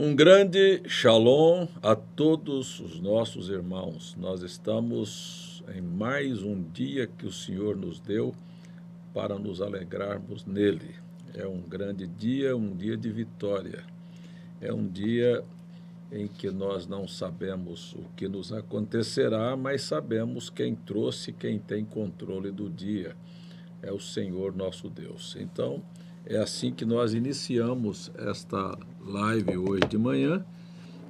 Um grande shalom a todos os nossos irmãos. Nós estamos em mais um dia que o Senhor nos deu para nos alegrarmos nele. É um grande dia, um dia de vitória. É um dia em que nós não sabemos o que nos acontecerá, mas sabemos quem trouxe, quem tem controle do dia. É o Senhor nosso Deus. Então, é assim que nós iniciamos esta live hoje de manhã,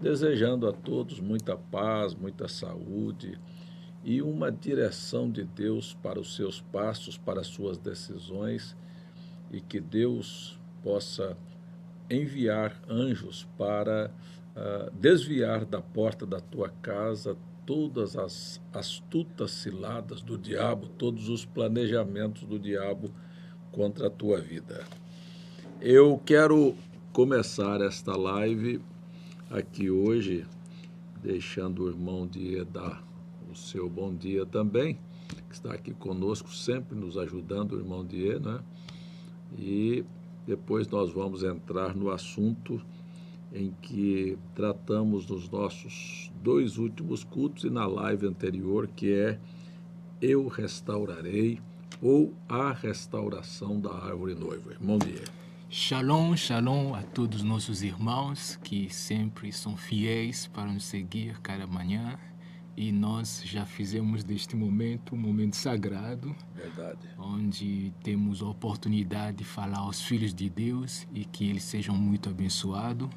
desejando a todos muita paz, muita saúde e uma direção de Deus para os seus passos, para as suas decisões, e que Deus possa enviar anjos para desviar da porta da tua casa todas as astutas ciladas do diabo, todos os planejamentos do diabo contra a tua vida. Eu quero começar esta live aqui hoje, deixando o irmão Die dar o seu bom dia também, que está aqui conosco, sempre nos ajudando, o irmão Die, né? E depois nós vamos entrar no assunto em que tratamos nos nossos dois últimos cultos e na live anterior, que é Eu Restaurarei, ou a restauração da árvore noiva. Irmão Die. Shalom, shalom a todos os nossos irmãos que sempre são fiéis para nos seguir cada manhã. E nós já fizemos deste momento um momento sagrado. Verdade. Onde temos a oportunidade de falar aos filhos de Deus e que eles sejam muito abençoados.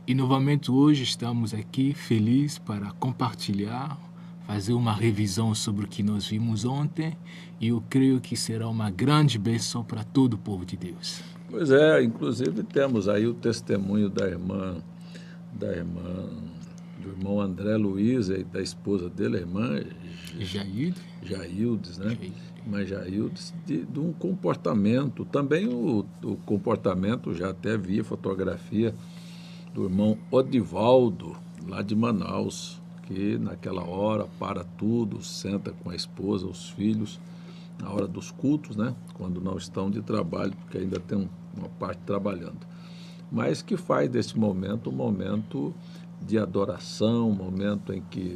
E novamente hoje estamos aqui felizes para compartilhar, fazer uma revisão sobre o que nós vimos ontem. E eu creio que será uma grande bênção para todo o povo de Deus. Pois é, inclusive temos aí o testemunho do irmão André Luiz e da esposa dele, a irmã Jaildes, né? Irmã Jaildes, de um comportamento, também o comportamento, já até vi a fotografia do irmão Odivaldo, lá de Manaus, que naquela hora para tudo, senta com a esposa, os filhos, na hora dos cultos, né? Quando não estão de trabalho, porque ainda tem uma parte trabalhando. Mas que faz desse momento um momento de adoração, um momento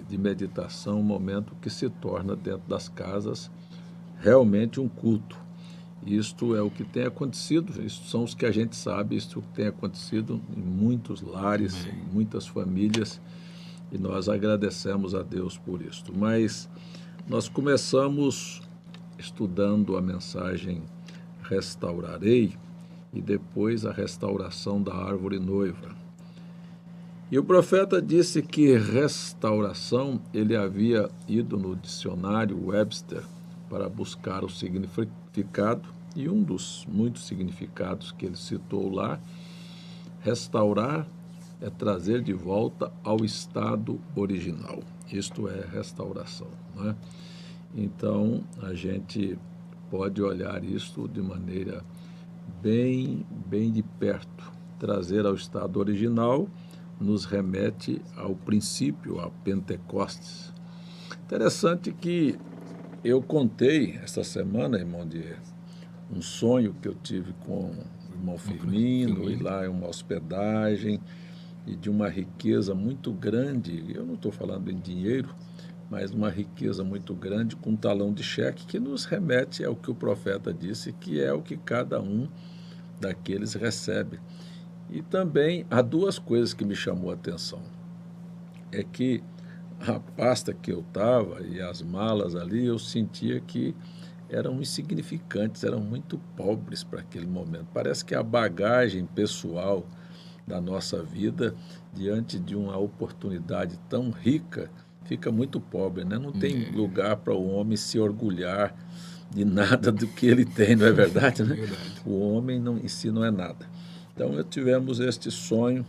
de meditação, um momento que se torna dentro das casas realmente um culto. Isto é o que tem acontecido, isso são os que a gente sabe, isso tem acontecido em muitos lares, em muitas famílias, e nós agradecemos a Deus por isso. Mas nós começamos estudando a mensagem Restaurarei e depois a restauração da árvore noiva. E o profeta disse que restauração, ele havia ido no dicionário Webster para buscar o significado, e um dos muitos significados que ele citou lá, restaurar é trazer de volta ao estado original. Isto é restauração, não é? Então, a gente pode olhar isso de maneira bem de perto. Trazer ao estado original nos remete ao princípio, a Pentecostes. Interessante que eu contei esta semana, irmão Die, um sonho que eu tive com o irmão Firmino, e lá em uma hospedagem, e de uma riqueza muito grande. Eu não estou falando em dinheiro, mas uma riqueza muito grande, com um talão de cheque, que nos remete ao que o profeta disse, que é o que cada um daqueles recebe. E também há duas coisas que me chamou a atenção. É que a pasta que eu estava e as malas ali, eu sentia que eram insignificantes, eram muito pobres para aquele momento. Parece que a bagagem pessoal da nossa vida, diante de uma oportunidade tão rica, fica muito pobre, né? Não tem lugar para o homem se orgulhar de nada do que ele tem, não é verdade, né? O homem em si não é nada. Então, tivemos este sonho,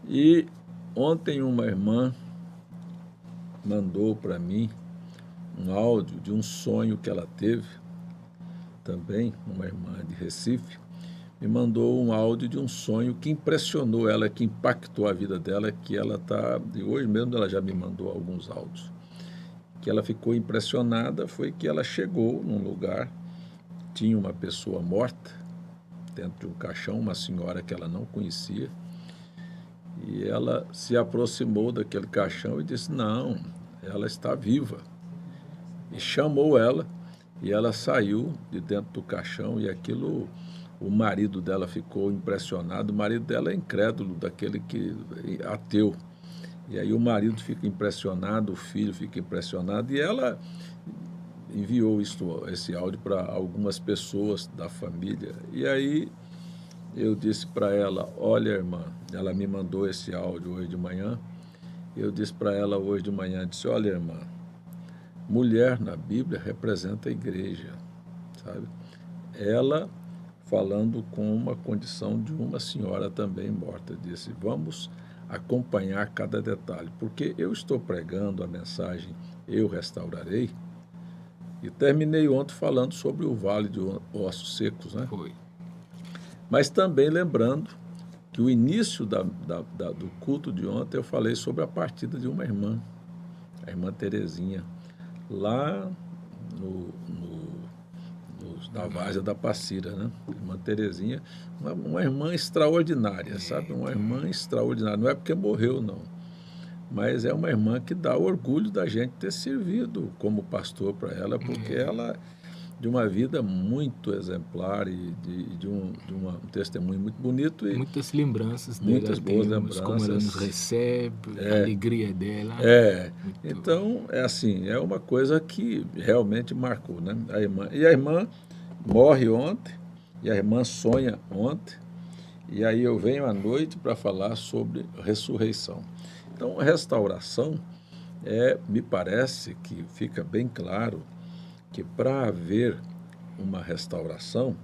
e ontem uma irmã mandou para mim um áudio de um sonho que ela teve, também uma irmã de Recife, me mandou um áudio de um sonho que impressionou ela, que impactou a vida dela, que ela está, e hoje mesmo ela já me mandou alguns áudios, que ela ficou impressionada, foi que ela chegou num lugar, tinha uma pessoa morta dentro de um caixão, uma senhora que ela não conhecia, E ela se aproximou daquele caixão e disse, não, ela está viva. E chamou ela, e ela saiu de dentro do caixão, e aquilo, o marido dela ficou impressionado. O marido dela é incrédulo, daquele que ateu. E aí o marido fica impressionado, o filho fica impressionado, e ela enviou esse áudio para algumas pessoas da família. E aí eu disse para ela, olha, irmã, ela me mandou esse áudio hoje de manhã, eu disse para ela hoje de manhã, disse, olha, irmã, mulher na Bíblia representa a igreja, sabe? Ela falando com uma condição de uma senhora também morta, disse, vamos acompanhar cada detalhe, porque eu estou pregando a mensagem Eu Restaurarei, e terminei ontem falando sobre o vale de ossos secos, né? Foi. Mas também lembrando que o início do culto de ontem eu falei sobre a partida de uma irmã, a irmã Terezinha, lá na Várzea da Passira, né? Irmã Terezinha, uma irmã extraordinária, sabe? Uma irmã extraordinária. Não é porque morreu, não. Mas é uma irmã que dá orgulho da gente ter servido como pastor para ela, porque ela, de uma vida muito exemplar e de um testemunho muito bonito. E muitas lembranças dela, muitas boas lembranças. como ela nos recebe, a alegria dela. Então, é assim, é uma coisa que realmente marcou, né? E a irmã morre ontem, e a irmã sonha ontem, e aí eu venho à noite para falar sobre ressurreição. Então, a restauração, me parece que fica bem claro que para haver uma restauração,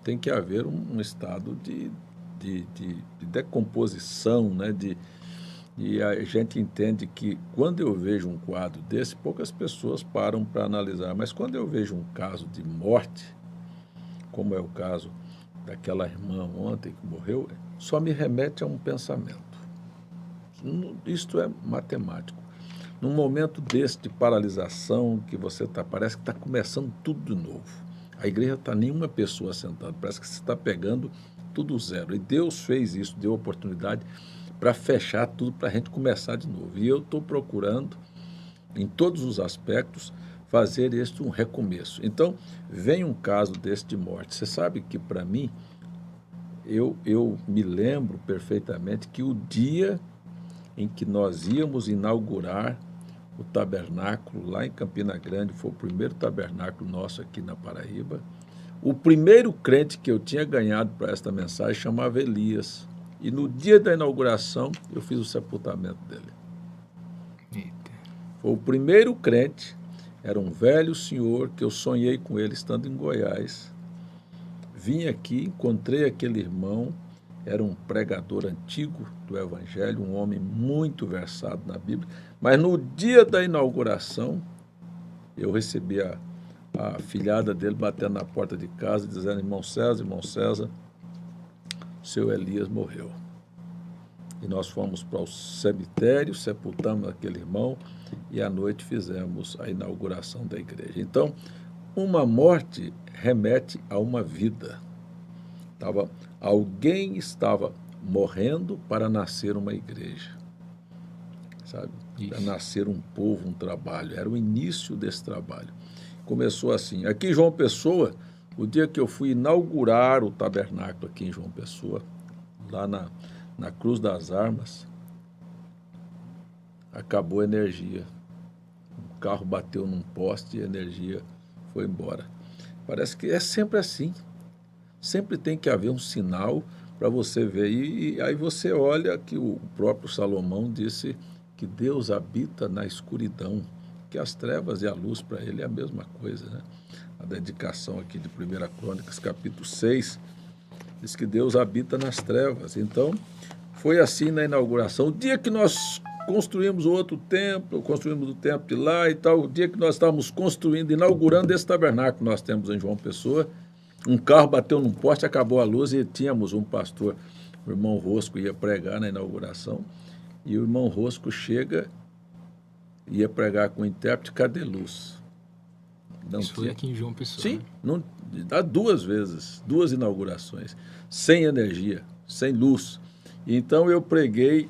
tem que haver um estado de decomposição, né? E a gente entende que quando eu vejo um quadro desse, poucas pessoas param para analisar, mas quando eu vejo um caso de morte, como é o caso daquela irmã ontem que morreu, só me remete a um pensamento. Isto é matemático. Num momento desse de paralisação, que você parece que está começando tudo de novo. A igreja está nenhuma pessoa sentada, parece que você está pegando tudo zero. E Deus fez isso, deu oportunidade para fechar tudo, para a gente começar de novo. E eu estou procurando, em todos os aspectos, fazer este um recomeço. Então, vem um caso desse de morte. Você sabe que, para mim, eu me lembro perfeitamente que o dia em que nós íamos inaugurar o tabernáculo lá em Campina Grande, foi o primeiro tabernáculo nosso aqui na Paraíba, o primeiro crente que eu tinha ganhado para esta mensagem chamava Elias. E no dia da inauguração, eu fiz o sepultamento dele. Eita. Foi o primeiro crente, era um velho senhor que eu sonhei com ele estando em Goiás. Vim aqui, encontrei aquele irmão, era um pregador antigo do Evangelho, um homem muito versado na Bíblia, mas no dia da inauguração, eu recebi a filhada dele batendo na porta de casa, dizendo, irmão César, seu Elias morreu. E nós fomos para o cemitério, sepultamos aquele irmão e à noite fizemos a inauguração da igreja. Então, uma morte remete a uma vida. Alguém estava morrendo para nascer uma igreja, sabe? Para nascer um povo, um trabalho. Era o início desse trabalho. Começou assim. Aqui em João Pessoa, o dia que eu fui inaugurar o tabernáculo aqui em João Pessoa, lá na Cruz das Armas, acabou a energia. O carro bateu num poste e a energia foi embora. Parece que é sempre assim. Sempre tem que haver um sinal para você ver. E aí você olha que o próprio Salomão disse que Deus habita na escuridão, que as trevas e a luz para ele é a mesma coisa, né? A dedicação aqui de 1 Crônicas, capítulo 6, diz que Deus habita nas trevas. Então, foi assim na inauguração. O dia que nós construímos o outro templo, construímos o templo de lá e tal, o dia que nós estávamos construindo, inaugurando esse tabernáculo que nós temos em João Pessoa, um carro bateu num poste, acabou a luz e tínhamos um pastor, o irmão Rosco, ia pregar na inauguração, e o irmão Rosco chega, ia pregar com o intérprete, cadê luz? Não Isso foi aqui em João Pessoa. Sim, há 2 vezes, 2 inaugurações, sem energia, sem luz. Então eu preguei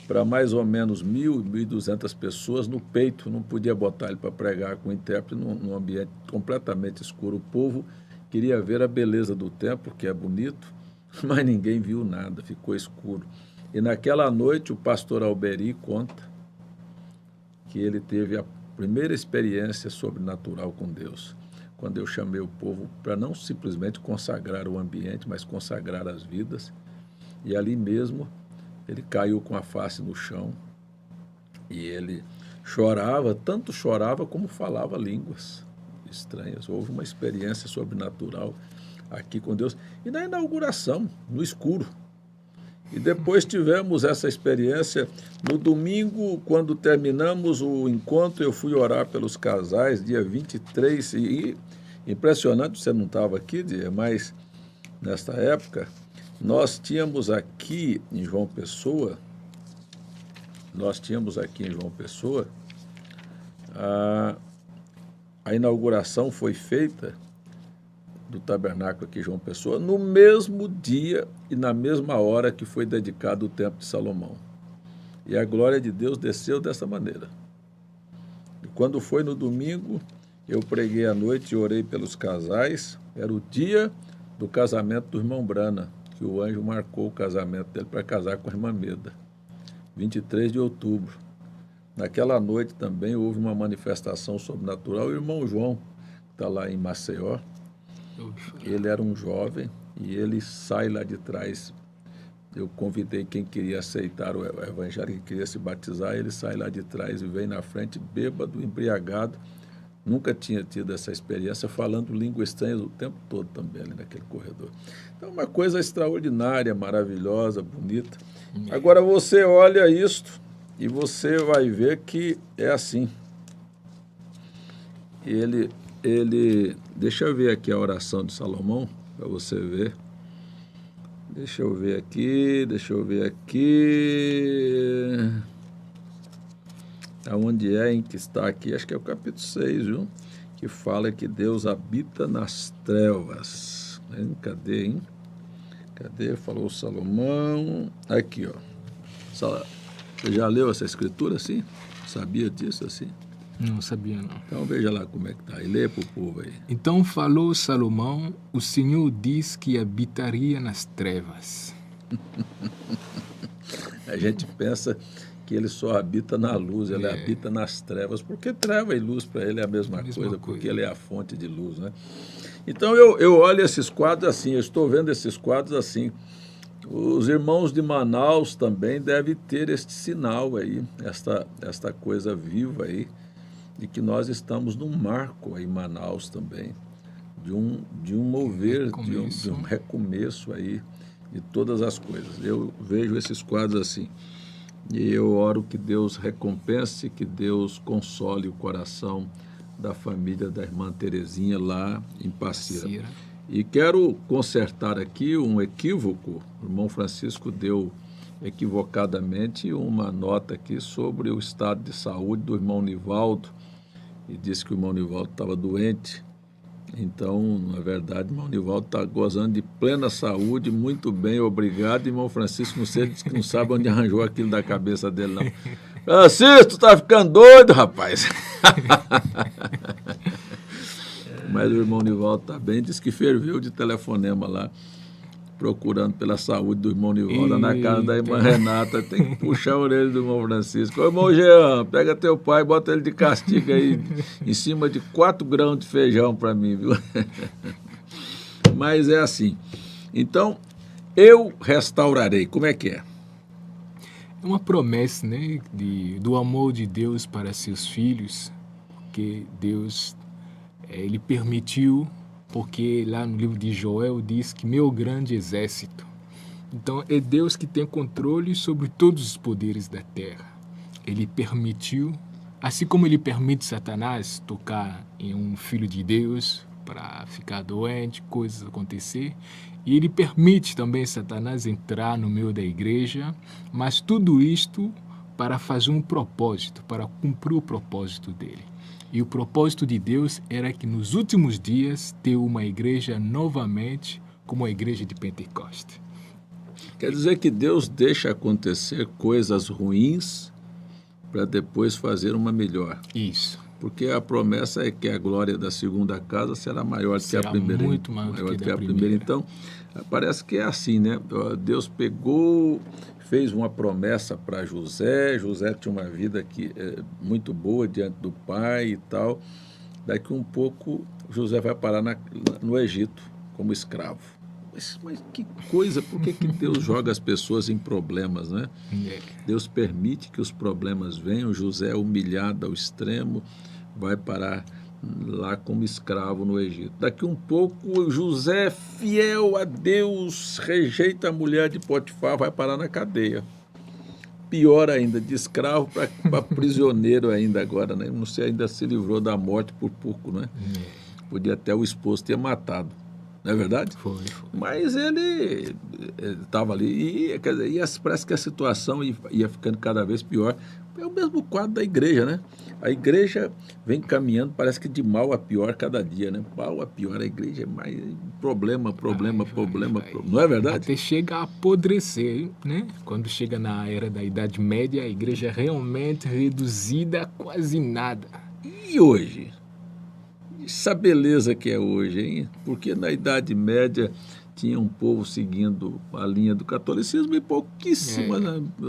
para mais ou menos 1.200 pessoas no peito, não podia botar ele para pregar com o intérprete num ambiente completamente escuro. O povo queria ver a beleza do templo, que é bonito, mas ninguém viu nada, ficou escuro. E naquela noite o pastor Alberi conta que ele teve a primeira experiência sobrenatural com Deus, quando eu chamei o povo para não simplesmente consagrar o ambiente, mas consagrar as vidas. E ali mesmo ele caiu com a face no chão e ele chorava, tanto chorava como falava línguas estranhas. Houve uma experiência sobrenatural aqui com Deus. E na inauguração, no escuro. E depois tivemos essa experiência no domingo, quando terminamos o encontro, eu fui orar pelos casais, dia 23, e impressionante, você não estava aqui, mas nesta época, nós tínhamos aqui em João Pessoa, a inauguração foi feita do tabernáculo aqui em João Pessoa, no mesmo dia e na mesma hora que foi dedicado o Templo de Salomão. E a glória de Deus desceu dessa maneira. E quando foi no domingo, eu preguei à noite e orei pelos casais. Era o dia do casamento do irmão Brana, que o anjo marcou o casamento dele para casar com a irmã Meda, 23 de outubro. Naquela noite também houve uma manifestação sobrenatural. O irmão João, que está lá em Maceió, ele era um jovem e ele sai lá de trás. Eu convidei quem queria aceitar o evangelho, quem queria se batizar, ele sai lá de trás e vem na frente, bêbado, embriagado. Nunca tinha tido essa experiência, falando língua estranha o tempo todo também ali naquele corredor. Então, uma coisa extraordinária, maravilhosa, bonita. Agora, você olha isto e você vai ver que é assim. Deixa eu ver aqui a oração de Salomão, para você ver. Deixa eu ver aqui. Aonde é em que está aqui? Acho que é o capítulo 6, viu? Que fala que Deus habita nas trevas. Cadê, hein? Cadê? Falou Salomão. Aqui, ó. Você já leu essa escritura assim? Sabia disso assim? Não sabia, não. Então veja lá como é que está. E lê para o povo aí. Então falou Salomão, o Senhor diz que habitaria nas trevas. A gente pensa que ele só habita na luz, ele habita nas trevas, porque treva e luz para ele é a mesma coisa, porque ele é a fonte de luz, né? Então eu olho esses quadros assim, eu estou vendo esses quadros assim. Os irmãos de Manaus também devem ter este sinal aí, esta coisa viva aí, de que nós estamos num marco aí em Manaus também, de um mover, de um recomeço aí de todas as coisas. Eu vejo esses quadros assim, e eu oro que Deus recompense, que Deus console o coração da família da irmã Terezinha lá em Passira. E quero consertar aqui um equívoco. O irmão Francisco deu equivocadamente uma nota aqui sobre o estado de saúde do irmão Nivaldo, e disse que o irmão Nivaldo estava doente. Então, na verdade, o irmão Nivaldo está gozando de plena saúde, muito bem, obrigado. Irmão Francisco, não sabe onde arranjou aquilo da cabeça dele, não. Francisco, tu tá ficando doido, rapaz. Mas o irmão Nivaldo está bem, disse que ferveu de telefonema lá, procurando pela saúde do irmão Nivaldo na casa da irmã Renata. Tem que puxar a orelha do irmão Francisco. Ô, irmão Jean, pega teu pai e bota ele de castigo aí em cima de 4 grãos de feijão para mim, viu? Mas é assim. Então, eu restaurarei. Como é que é? É uma promessa, né, do amor de Deus para seus filhos, porque Deus, ele permitiu, porque lá no livro de Joel diz que meu grande exército. Então é Deus que tem controle sobre todos os poderes da terra. Ele permitiu, assim como ele permite Satanás tocar em um filho de Deus para ficar doente, coisas acontecer, e ele permite também Satanás entrar no meio da igreja, mas tudo isto para fazer um propósito, para cumprir o propósito dele. E o propósito de Deus era que nos últimos dias ter uma igreja novamente como a igreja de Pentecostes. Quer dizer que Deus deixa acontecer coisas ruins para depois fazer uma melhor. Isso. Porque a promessa é que a glória da segunda casa será maior do que a primeira. Muito maior do que a primeira. Então, parece que é assim, né? Deus pegou, fez uma promessa para José. José tinha uma vida muito boa diante do pai e tal. Daqui um pouco, José vai parar no Egito como escravo. Mas que coisa, por que Deus joga as pessoas em problemas, né? Deus permite que os problemas venham. José, humilhado ao extremo, vai parar lá como escravo no Egito. Daqui um pouco, José, fiel a Deus, rejeita a mulher de Potifar, vai parar na cadeia. Pior ainda, de escravo para prisioneiro ainda agora, né? Não sei, ainda se livrou da morte por pouco, né? Podia até o esposo ter matado. Não é verdade? Foi. Mas ele estava ali e parece que a situação ia ficando cada vez pior. É o mesmo quadro da igreja, né? A igreja vem caminhando, parece que de mal a pior cada dia, né? Mal a pior, a igreja é mais problema. Não é verdade? Até chega a apodrecer, né? Quando chega na era da Idade Média, a igreja é realmente reduzida a quase nada. E hoje? Essa beleza que é hoje, hein? Porque na Idade Média tinha um povo seguindo a linha do catolicismo e pouquíssima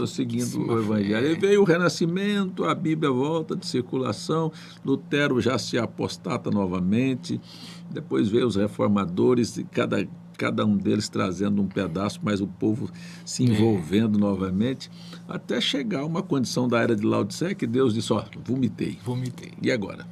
seguindo o Evangelho. Aí veio o Renascimento, a Bíblia volta de circulação, Lutero já se apostata novamente, depois veio os reformadores, e cada um deles trazendo um pedaço, mas o povo se envolvendo novamente, até chegar a uma condição da era de Laodiceia que Deus disse, vomitei. E agora?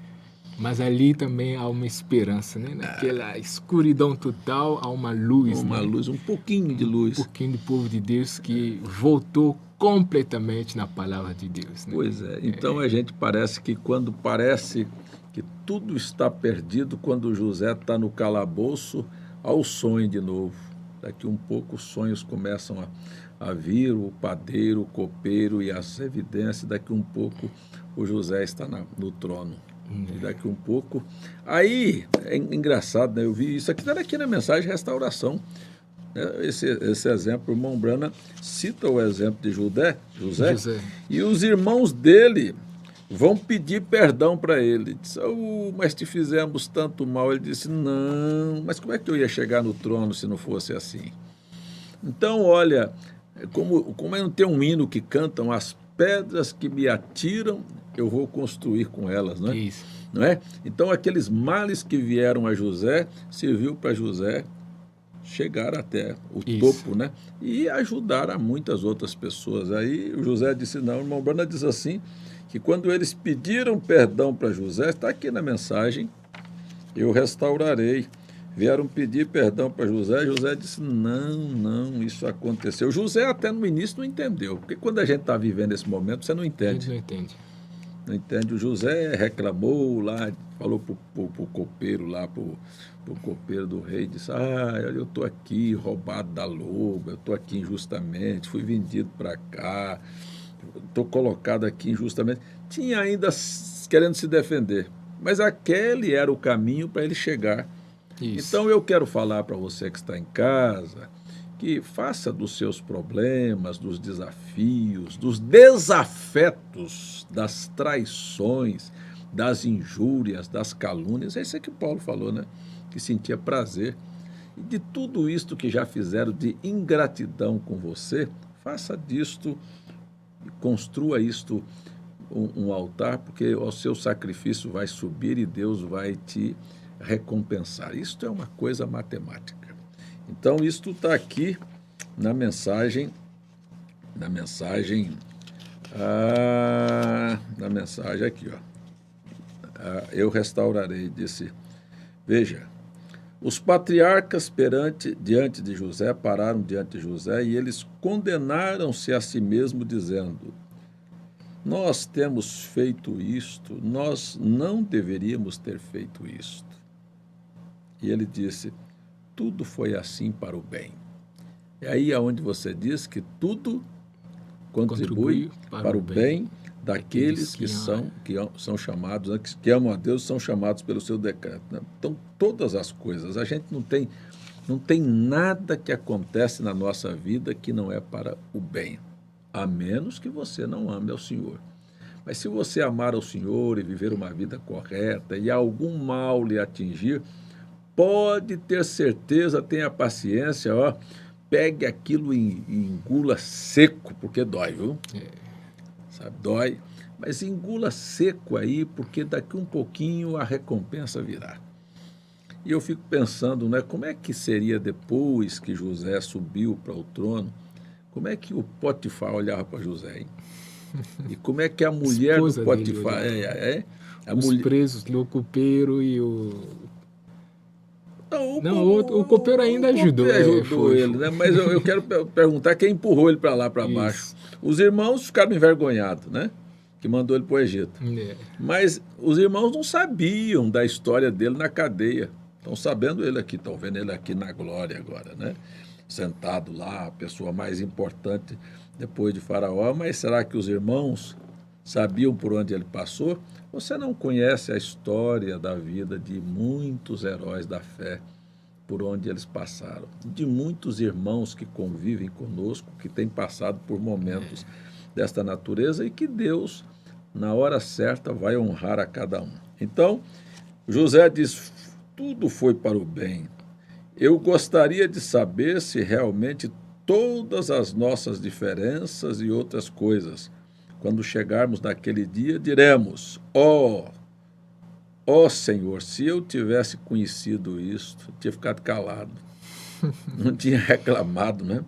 Mas ali também há uma esperança, né? Naquela escuridão total, há uma luz. Luz, um pouquinho de luz. Um pouquinho do povo de Deus que voltou completamente na palavra de Deus. Né? Pois é. Então a gente parece que quando parece que tudo está perdido, quando José está no calabouço, há o sonho de novo. Daqui um pouco os sonhos começam a vir, o padeiro, o copeiro e as evidências. Daqui um pouco o José está no trono. E daqui um pouco... Aí, é engraçado, né? Eu vi isso aqui, era aqui na mensagem Restauração. Esse exemplo, o irmão Brana cita o exemplo de José. E os irmãos dele vão pedir perdão para ele. Diz, mas te fizemos tanto mal. Ele disse, não, mas como é que eu ia chegar no trono se não fosse assim? Então, olha, como não tem um hino que cantam as pedras que me atiram, eu vou construir com elas, não é? Isso. Não é? Então, aqueles males que vieram a José, serviu para José chegar até o topo, né? E ajudar a muitas outras pessoas. Aí o José disse, não, o irmão Brana diz assim, que quando eles pediram perdão para José, está aqui na mensagem, eu restaurarei. Vieram pedir perdão para José, José disse, não, isso aconteceu. José até no início não entendeu, porque quando a gente está vivendo esse momento, você não entende. Não entende. O José reclamou lá, falou para o copeiro lá, para o copeiro do rei, disse, eu estou aqui roubado da loba, eu estou aqui injustamente, fui vendido para cá, estou colocado aqui injustamente. Tinha ainda querendo se defender, mas aquele era o caminho para ele chegar. Isso. Então eu quero falar para você que está em casa, que faça dos seus problemas, dos desafios, dos desafetos, das traições, das injúrias, das calúnias, é isso que Paulo falou, né? Que sentia prazer. E de tudo isto que já fizeram de ingratidão com você, faça disto, construa isto um altar, porque o seu sacrifício vai subir e Deus vai te recompensar. Isto é uma coisa matemática. Então, isto está aqui na mensagem aqui, eu restaurarei, disse, veja, os patriarcas diante de José, pararam diante de José e eles condenaram-se a si mesmos, dizendo, nós temos feito isto, nós não deveríamos ter feito isto. E ele disse, tudo foi assim para o bem. É aí aonde você diz que tudo contribui para o bem daqueles que são chamados, que amam a Deus, são chamados pelo seu decreto. Né? Então, todas as coisas, a gente não tem Não tem nada que acontece na nossa vida que não é para o bem, a menos que você não ame ao Senhor. Mas se você amar ao Senhor e viver uma vida correta e algum mal lhe atingir, pode ter certeza, tenha paciência, ó, pegue aquilo e engula seco, porque dói, viu? Sabe, dói, mas engula seco aí, porque daqui um pouquinho a recompensa virá. E eu fico pensando, né, como é que seria depois que José subiu para o trono, como é que o Potifar olhava para José, hein? E como é que a mulher do Esposa dele Potifar, olhava. a Os mulher... presos, o copeiro e o... Não, Não, o copeiro o ainda ajudou. Copé ajudou Foi, ele, foi. né? Mas eu quero perguntar quem empurrou ele para lá, para baixo. Isso. Os irmãos ficaram envergonhados, né? Que mandou ele para o Egito. É. Mas os irmãos não sabiam da história dele na cadeia. Estão sabendo ele aqui, estão vendo ele aqui na glória agora, né? Sentado lá, a pessoa mais importante depois de Faraó. Mas será que os irmãos sabiam por onde ele passou? Você não conhece a história da vida de muitos heróis da fé, por onde eles passaram, de muitos irmãos que convivem conosco, que têm passado por momentos desta natureza e que Deus, na hora certa, vai honrar a cada um. Então, José diz, tudo foi para o bem. Eu gostaria de saber se realmente todas as nossas diferenças e outras coisas, quando chegarmos naquele dia, diremos, ó Senhor, se eu tivesse conhecido isso, eu tinha ficado calado, não tinha reclamado, né?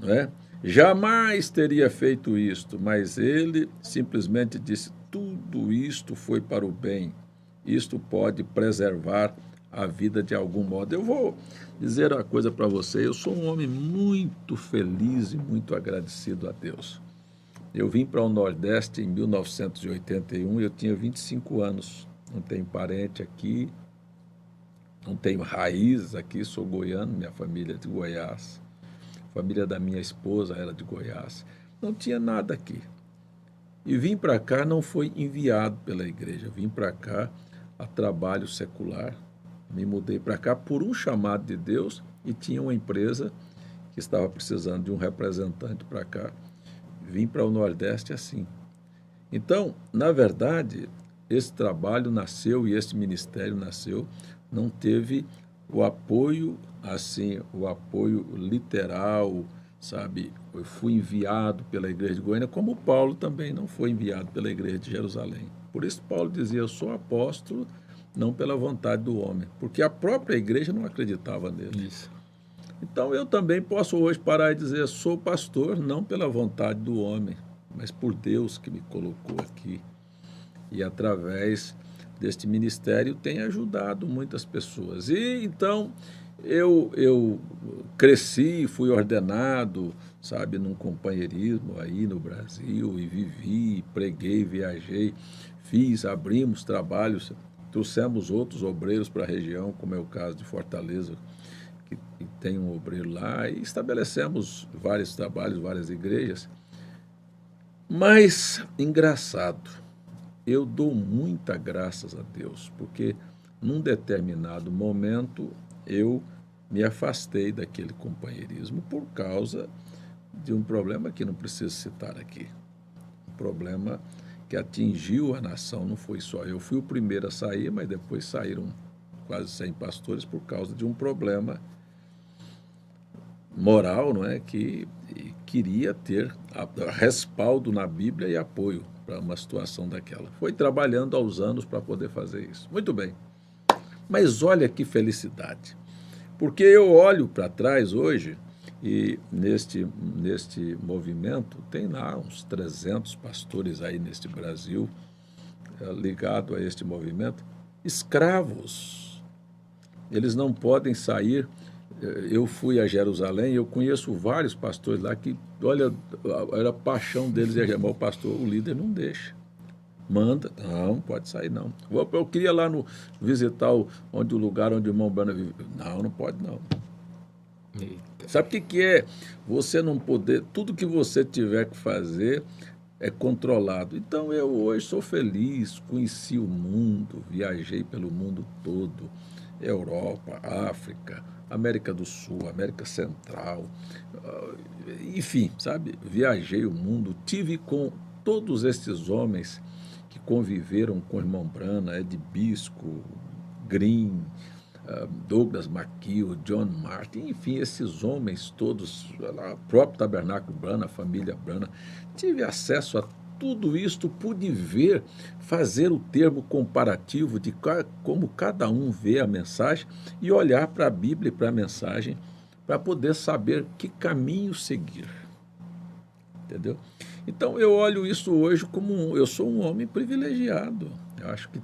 Não é? Jamais teria feito isto, mas ele simplesmente disse, tudo isto foi para o bem, isto pode preservar a vida de algum modo. Eu vou dizer uma coisa para você, eu sou um homem muito feliz e muito agradecido a Deus. Eu vim para o Nordeste em 1981, eu tinha 25 anos, não tenho parente aqui, não tenho raízes aqui, sou goiano, minha família é de Goiás, a família da minha esposa era de Goiás, não tinha nada aqui. E vim para cá, não foi enviado pela igreja, vim para cá a trabalho secular, me mudei para cá por um chamado de Deus e tinha uma empresa que estava precisando de um representante para cá. Vim para o Nordeste assim. Então, na verdade, esse trabalho nasceu e esse ministério nasceu, não teve o apoio, assim, o apoio literal, sabe? Eu fui enviado pela igreja de Goiânia, como Paulo também não foi enviado pela igreja de Jerusalém. Por isso Paulo dizia, eu sou apóstolo, não pela vontade do homem, porque a própria igreja não acreditava nele. Isso. Então eu também posso hoje parar e dizer, sou pastor, não pela vontade do homem, mas por Deus que me colocou aqui. E através deste ministério tem ajudado muitas pessoas. E então eu cresci, fui ordenado, sabe, num companheirismo aí no Brasil, e vivi, preguei, viajei, abrimos trabalhos, trouxemos outros obreiros para a região, como é o caso de Fortaleza, que tem um obreiro lá, e estabelecemos vários trabalhos, várias igrejas. Mas, engraçado, eu dou muita graças a Deus, porque num determinado momento eu me afastei daquele companheirismo por causa de um problema que não preciso citar aqui. Um problema que atingiu a nação, não foi só eu. Fui o primeiro a sair, mas depois saíram quase 100 pastores por causa de um problema moral, não é? Que queria ter respaldo na Bíblia e apoio para uma situação daquela. Foi trabalhando aos anos para poder fazer isso. Muito bem. Mas olha que felicidade. Porque eu olho para trás hoje e neste movimento tem lá uns 300 pastores aí neste Brasil ligado a este movimento, escravos. Eles não podem sair. Eu fui a Jerusalém, eu conheço vários pastores lá que, olha, era a paixão deles, mas o pastor, o líder não deixa. Manda, não, pode sair não. Eu queria lá visitar o lugar onde o irmão Brana vive. Não pode não. Eita. Sabe o que é? Você não poder, tudo que você tiver que fazer é controlado. Então eu hoje sou feliz, conheci o mundo, viajei pelo mundo todo, Europa, África, América do Sul, América Central, enfim, sabe? Viajei o mundo, tive com todos esses homens que conviveram com o irmão Brana, Ed Bisco, Green, Douglas McKeel, John Martin, enfim, esses homens todos, o próprio Tabernáculo Brana, a família Brana, tive acesso a tudo isto, pude ver, fazer o termo comparativo de como cada um vê a mensagem e olhar para a Bíblia e para a mensagem para poder saber que caminho seguir. Entendeu? Então eu olho isso hoje como eu sou um homem privilegiado. Eu acho que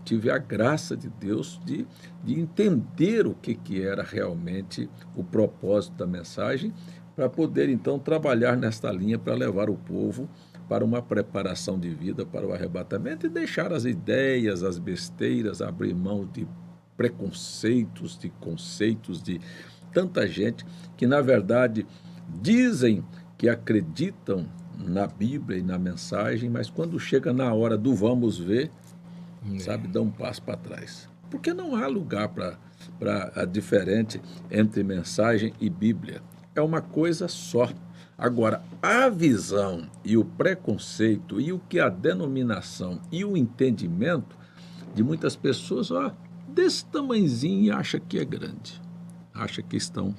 tive a graça de Deus de entender o que era realmente o propósito da mensagem, para poder então trabalhar nesta linha para levar o povo para uma preparação de vida para o arrebatamento e deixar as ideias, as besteiras, abrir mão de preconceitos, de conceitos de tanta gente que, na verdade, dizem que acreditam na Bíblia e na mensagem, mas quando chega na hora do vamos ver, sabe, dá um passo para trás. Porque não há lugar para a diferente entre mensagem e Bíblia. É uma coisa só. Agora, a visão e o preconceito e o que a denominação e o entendimento de muitas pessoas, desse tamanhozinho, acha que é grande. Acha que estão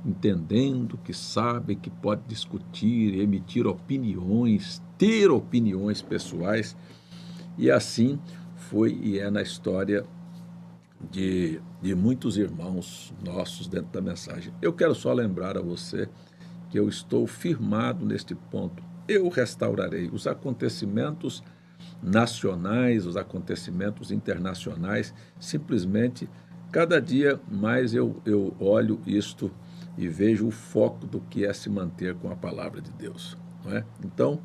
entendendo, que sabem, que pode discutir, emitir opiniões, ter opiniões pessoais. E assim foi e é na história de muitos irmãos nossos dentro da mensagem. Eu quero só lembrar a você que eu estou firmado neste ponto. Eu restaurarei os acontecimentos nacionais, os acontecimentos internacionais, simplesmente cada dia mais eu olho isto e vejo o foco do que é se manter com a palavra de Deus, não é? Então,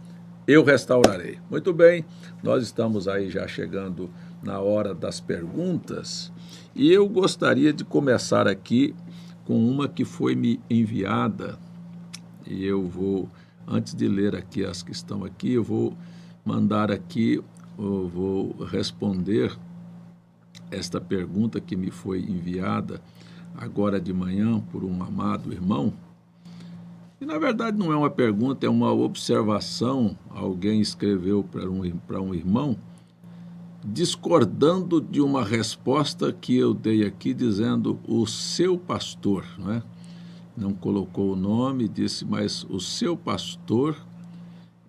eu restaurarei. Muito bem, nós estamos aí já chegando na hora das perguntas e eu gostaria de começar aqui com uma que foi me enviada e eu vou, antes de ler aqui as que estão aqui, eu vou mandar aqui, eu vou responder esta pergunta que me foi enviada agora de manhã por um amado irmão. E, na verdade, não é uma pergunta, é uma observação. Alguém escreveu para um irmão, discordando de uma resposta que eu dei aqui, dizendo o seu pastor, não é? Não colocou o nome, disse, mas o seu pastor,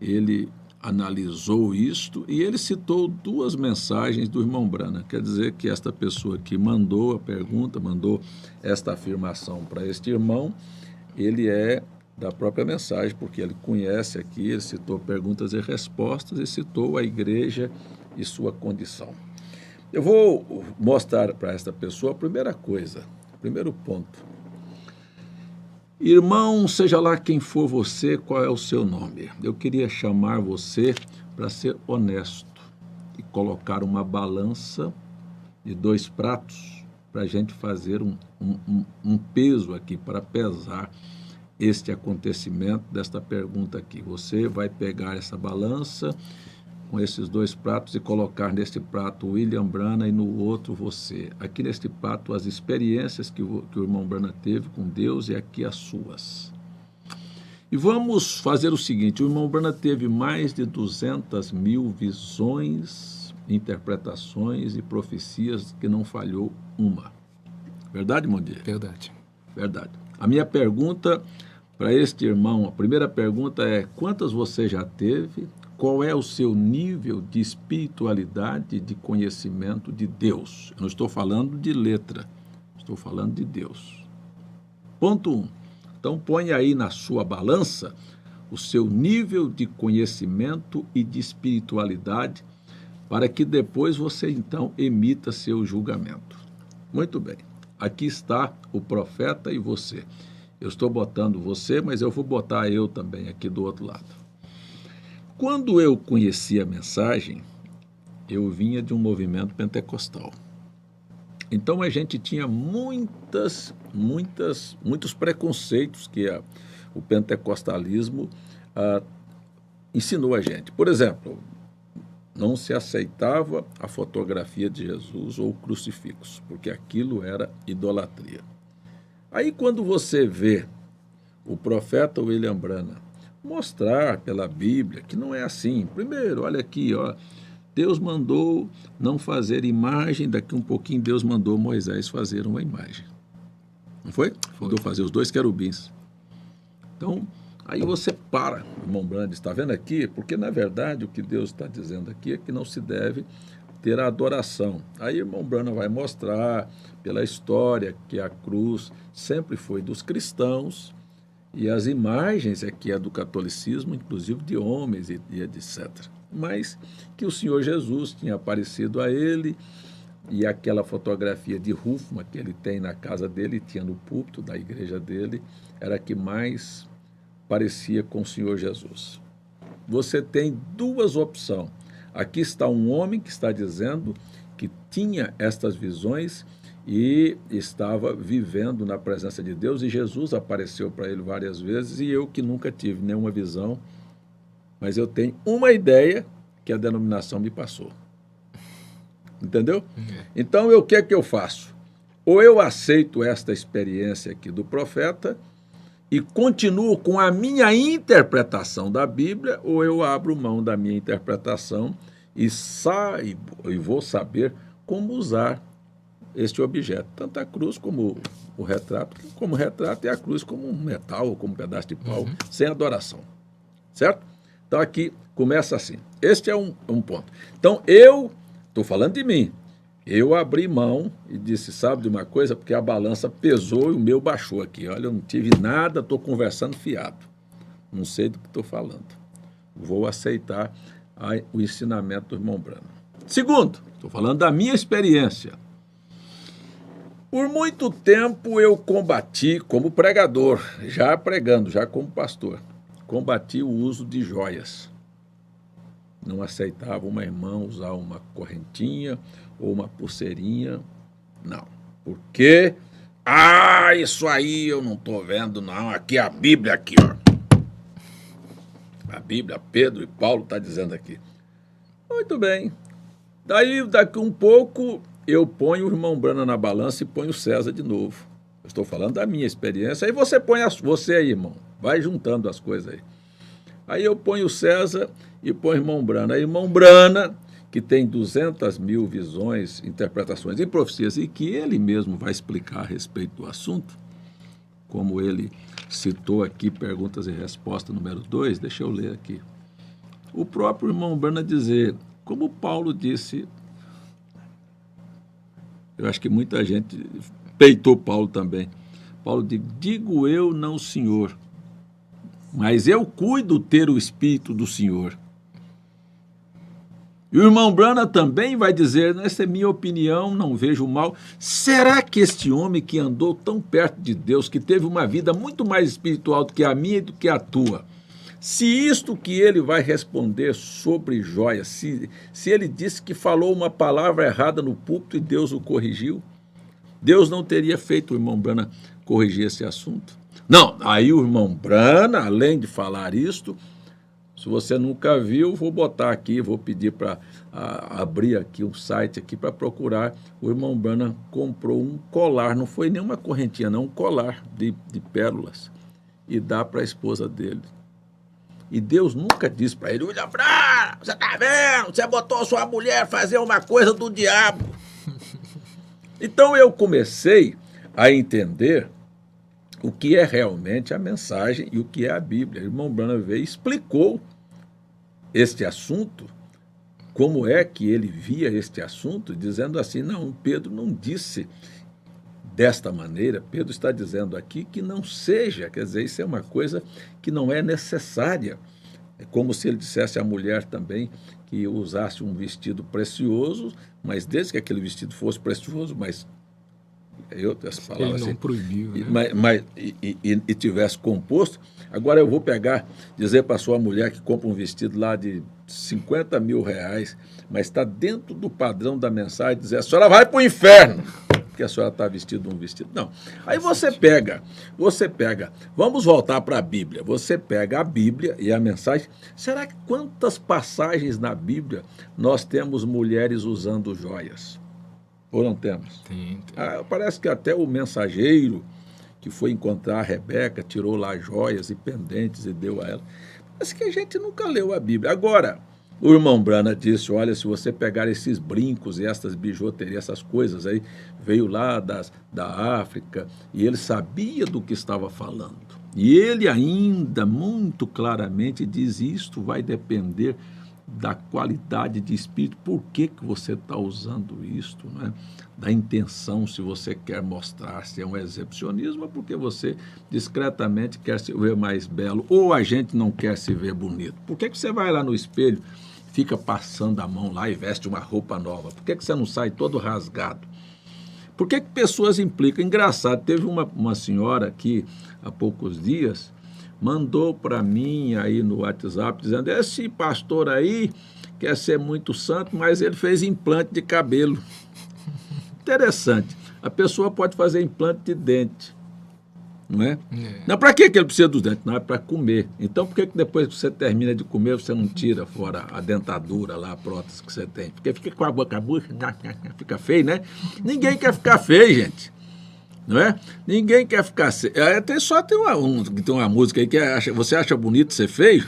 ele analisou isto e ele citou duas mensagens do irmão Brana. Quer dizer que esta pessoa que mandou a pergunta, mandou esta afirmação para este irmão, ele é da própria mensagem, porque ele conhece aqui, ele citou perguntas e respostas e citou a igreja e sua condição. Eu vou mostrar para esta pessoa a primeira coisa, o primeiro ponto. Irmão, seja lá quem for você, qual é o seu nome? Eu queria chamar você para ser honesto e colocar uma balança de 2 pratos para a gente fazer um peso aqui para pesar este acontecimento desta pergunta aqui. Você vai pegar essa balança com esses 2 pratos e colocar neste prato William Brana e no outro você. Aqui neste prato as experiências que o irmão Brana teve com Deus e aqui as suas. E vamos fazer o seguinte, o irmão Brana teve mais de 200.000 visões, interpretações e profecias que não falhou uma. Verdade, Mondir? Verdade. Verdade. A minha pergunta para este irmão, a primeira pergunta é, quantas você já teve? Qual é o seu nível de espiritualidade, de conhecimento de Deus? Eu não estou falando de letra, estou falando de Deus. Ponto 1. Então, põe aí na sua balança o seu nível de conhecimento e de espiritualidade, para que depois você, então, emita seu julgamento. Muito bem. Aqui está o profeta e você. Eu estou botando você, mas eu vou botar eu também aqui do outro lado. Quando eu conheci a mensagem, eu vinha de um movimento pentecostal. Então a gente tinha muitos preconceitos que o pentecostalismo ensinou a gente. Por exemplo, não se aceitava a fotografia de Jesus ou o crucifixo, porque aquilo era idolatria. Aí quando você vê o profeta William Branham mostrar pela Bíblia que não é assim. Primeiro, olha aqui, ó, Deus mandou não fazer imagem, daqui um pouquinho Deus mandou Moisés fazer uma imagem. Não foi? Mandou fazer os 2 querubins. Então, aí você para, o irmão Branham está vendo aqui? Porque, na verdade, o que Deus está dizendo aqui é que não se deve ter a adoração. Aí o irmão Branham vai mostrar pela história que a cruz sempre foi dos cristãos e as imagens aqui é do catolicismo, inclusive de homens e etc. Mas que o Senhor Jesus tinha aparecido a ele e aquela fotografia de Huffman que ele tem na casa dele, tinha no púlpito da igreja dele, era a que mais parecia com o Senhor Jesus. Você tem 2 opções. Aqui está um homem que está dizendo que tinha estas visões e estava vivendo na presença de Deus, e Jesus apareceu para ele várias vezes, e eu que nunca tive nenhuma visão, mas eu tenho uma ideia que a denominação me passou. Entendeu? Então, o que é que eu faço? Ou eu aceito esta experiência aqui do profeta e continuo com a minha interpretação da Bíblia, ou eu abro mão da minha interpretação e vou saber como usar este objeto, tanto a cruz como o retrato e a cruz como um metal ou como um pedaço de pau, sem adoração. Certo? Então aqui começa assim. Este é um ponto. Então eu estou falando de mim. Eu abri mão e disse, sabe de uma coisa? Porque a balança pesou e o meu baixou aqui. Olha, eu não tive nada, estou conversando fiado. Não sei do que estou falando. Vou aceitar o ensinamento do irmão Branham. Segundo, estou falando da minha experiência. Por muito tempo eu combati como pregador, já pregando, já como pastor, combati o uso de joias. Não aceitava uma irmã usar uma correntinha ou uma pulseirinha, não. Porque, isso aí eu não estou vendo, não. Aqui a Bíblia, aqui, ó. A Bíblia, Pedro e Paulo está dizendo aqui. Muito bem. Daí, daqui um pouco, eu ponho o irmão Branham na balança e ponho o César de novo. Eu estou falando da minha experiência. Aí você põe você aí, irmão. Vai juntando as coisas aí. Aí eu ponho o César e ponho o irmão Branham. Aí o irmão Branham, que tem 200.000 visões, interpretações e profecias, e que ele mesmo vai explicar a respeito do assunto, como ele citou aqui, perguntas e respostas número 2, deixa eu ler aqui. O próprio irmão Branham dizer, como Paulo disse, eu acho que muita gente peitou Paulo também. Paulo diz, digo eu, não o Senhor, mas eu cuido ter o Espírito do Senhor. E o irmão Branham também vai dizer, essa é minha opinião, não vejo mal. Será que este homem que andou tão perto de Deus, que teve uma vida muito mais espiritual do que a minha e do que a tua, se isto que ele vai responder sobre joias, se ele disse que falou uma palavra errada no púlpito e Deus o corrigiu, Deus não teria feito o irmão Branham corrigir esse assunto? Não, aí o irmão Branham, além de falar isto, se você nunca viu, vou botar aqui, vou pedir para abrir aqui um site aqui para procurar. O irmão Branham comprou um colar, não foi nenhuma correntinha, não, um colar de pérolas, e dá para a esposa dele. E Deus nunca disse para ele, William Branham, você está vendo? Você botou sua mulher fazer uma coisa do diabo. Então eu comecei a entender o que é realmente a mensagem e o que é a Bíblia. O irmão Branham veio e explicou este assunto, como é que ele via este assunto, dizendo assim, não, Pedro não disse desta maneira, Pedro está dizendo aqui que não seja, quer dizer, isso é uma coisa que não é necessária. É como se ele dissesse à mulher também que usasse um vestido precioso, mas desde que aquele vestido fosse precioso, mas ele não assim, proibiu, né? e tivesse composto. Agora eu vou dizer para sua mulher que compra um vestido lá de 50.000 reais, mas está dentro do padrão da mensagem, dizer, a senhora vai para o inferno. porque a senhora está vestida um vestido. Não. Aí você pega, vamos voltar para a Bíblia. Você pega a Bíblia e a mensagem. Será que quantas passagens na Bíblia nós temos mulheres usando joias? Ou não temos? Tem. Parece que até o mensageiro que foi encontrar a Rebeca tirou lá joias e pendentes e deu a ela. Parece que a gente nunca leu a Bíblia. Agora, o irmão Brana disse, olha, se você pegar esses brincos e essas bijuterias, essas coisas aí, veio lá da África, e ele sabia do que estava falando. E ele ainda muito claramente diz, isto vai depender da qualidade de espírito, por que você está usando isto, né? Da intenção, se você quer mostrar se é um exibicionismo ou porque você discretamente quer se ver mais belo, ou a gente não quer se ver bonito. Por que você vai lá no espelho, fica passando a mão lá e veste uma roupa nova? Por que você não sai todo rasgado? Por que pessoas implicam? Engraçado, teve uma senhora que há poucos dias mandou para mim aí no WhatsApp dizendo, esse pastor aí quer ser muito santo, mas ele fez implante de cabelo. Interessante. A pessoa pode fazer implante de dente, não é? Não, para que ele precisa dos dentes? Não, é para comer. Então, por que depois que você termina de comer, você não tira fora a dentadura lá, a prótese que você tem? Porque fica com a boca murcha, fica feio, né? Ninguém quer ficar feio, gente. Não é? Ninguém quer ficar... Tem uma música aí que você acha bonito ser feio?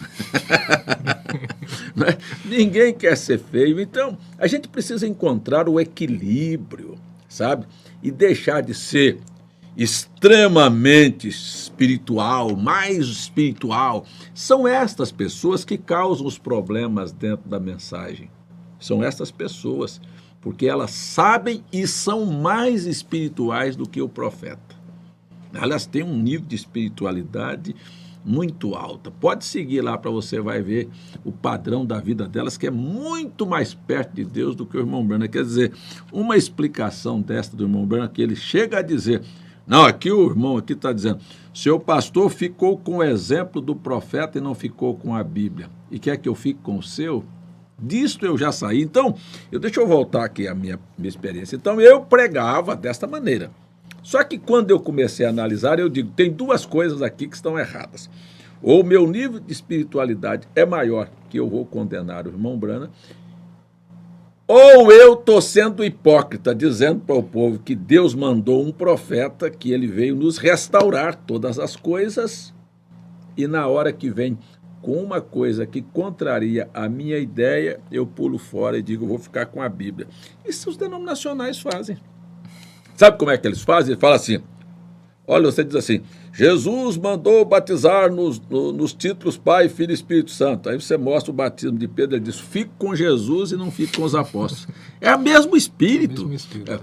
Não é? Ninguém quer ser feio. Então, a gente precisa encontrar o equilíbrio, sabe? E deixar de ser extremamente espiritual, mais espiritual. São estas pessoas que causam os problemas dentro da mensagem. São estas pessoas, porque elas sabem e são mais espirituais do que o profeta. Elas têm um nível de espiritualidade muito alta. Pode seguir lá para você vai ver o padrão da vida delas, que é muito mais perto de Deus do que o irmão Brana. Quer dizer, uma explicação desta do irmão Brana, que ele chega a dizer, não, aqui o irmão aqui está dizendo, seu pastor ficou com o exemplo do profeta e não ficou com a Bíblia, e quer que eu fique com o seu? Disto eu já saí. Então, deixa eu voltar aqui à minha experiência. Então, eu pregava desta maneira. Só que quando eu comecei a analisar, eu digo, tem duas coisas aqui que estão erradas. Ou o meu nível de espiritualidade é maior, que eu vou condenar o irmão Brana, ou eu estou sendo hipócrita, dizendo para o povo que Deus mandou um profeta, que ele veio nos restaurar todas as coisas, e na hora que vem com uma coisa que contraria a minha ideia, eu pulo fora e digo, vou ficar com a Bíblia. Isso os denominacionais fazem. Sabe como é que eles fazem? Ele fala assim, olha, você diz assim, Jesus mandou batizar nos títulos Pai, Filho e Espírito Santo. Aí você mostra o batismo de Pedro, ele diz, fico com Jesus e não fico com os apóstolos. É o mesmo espírito.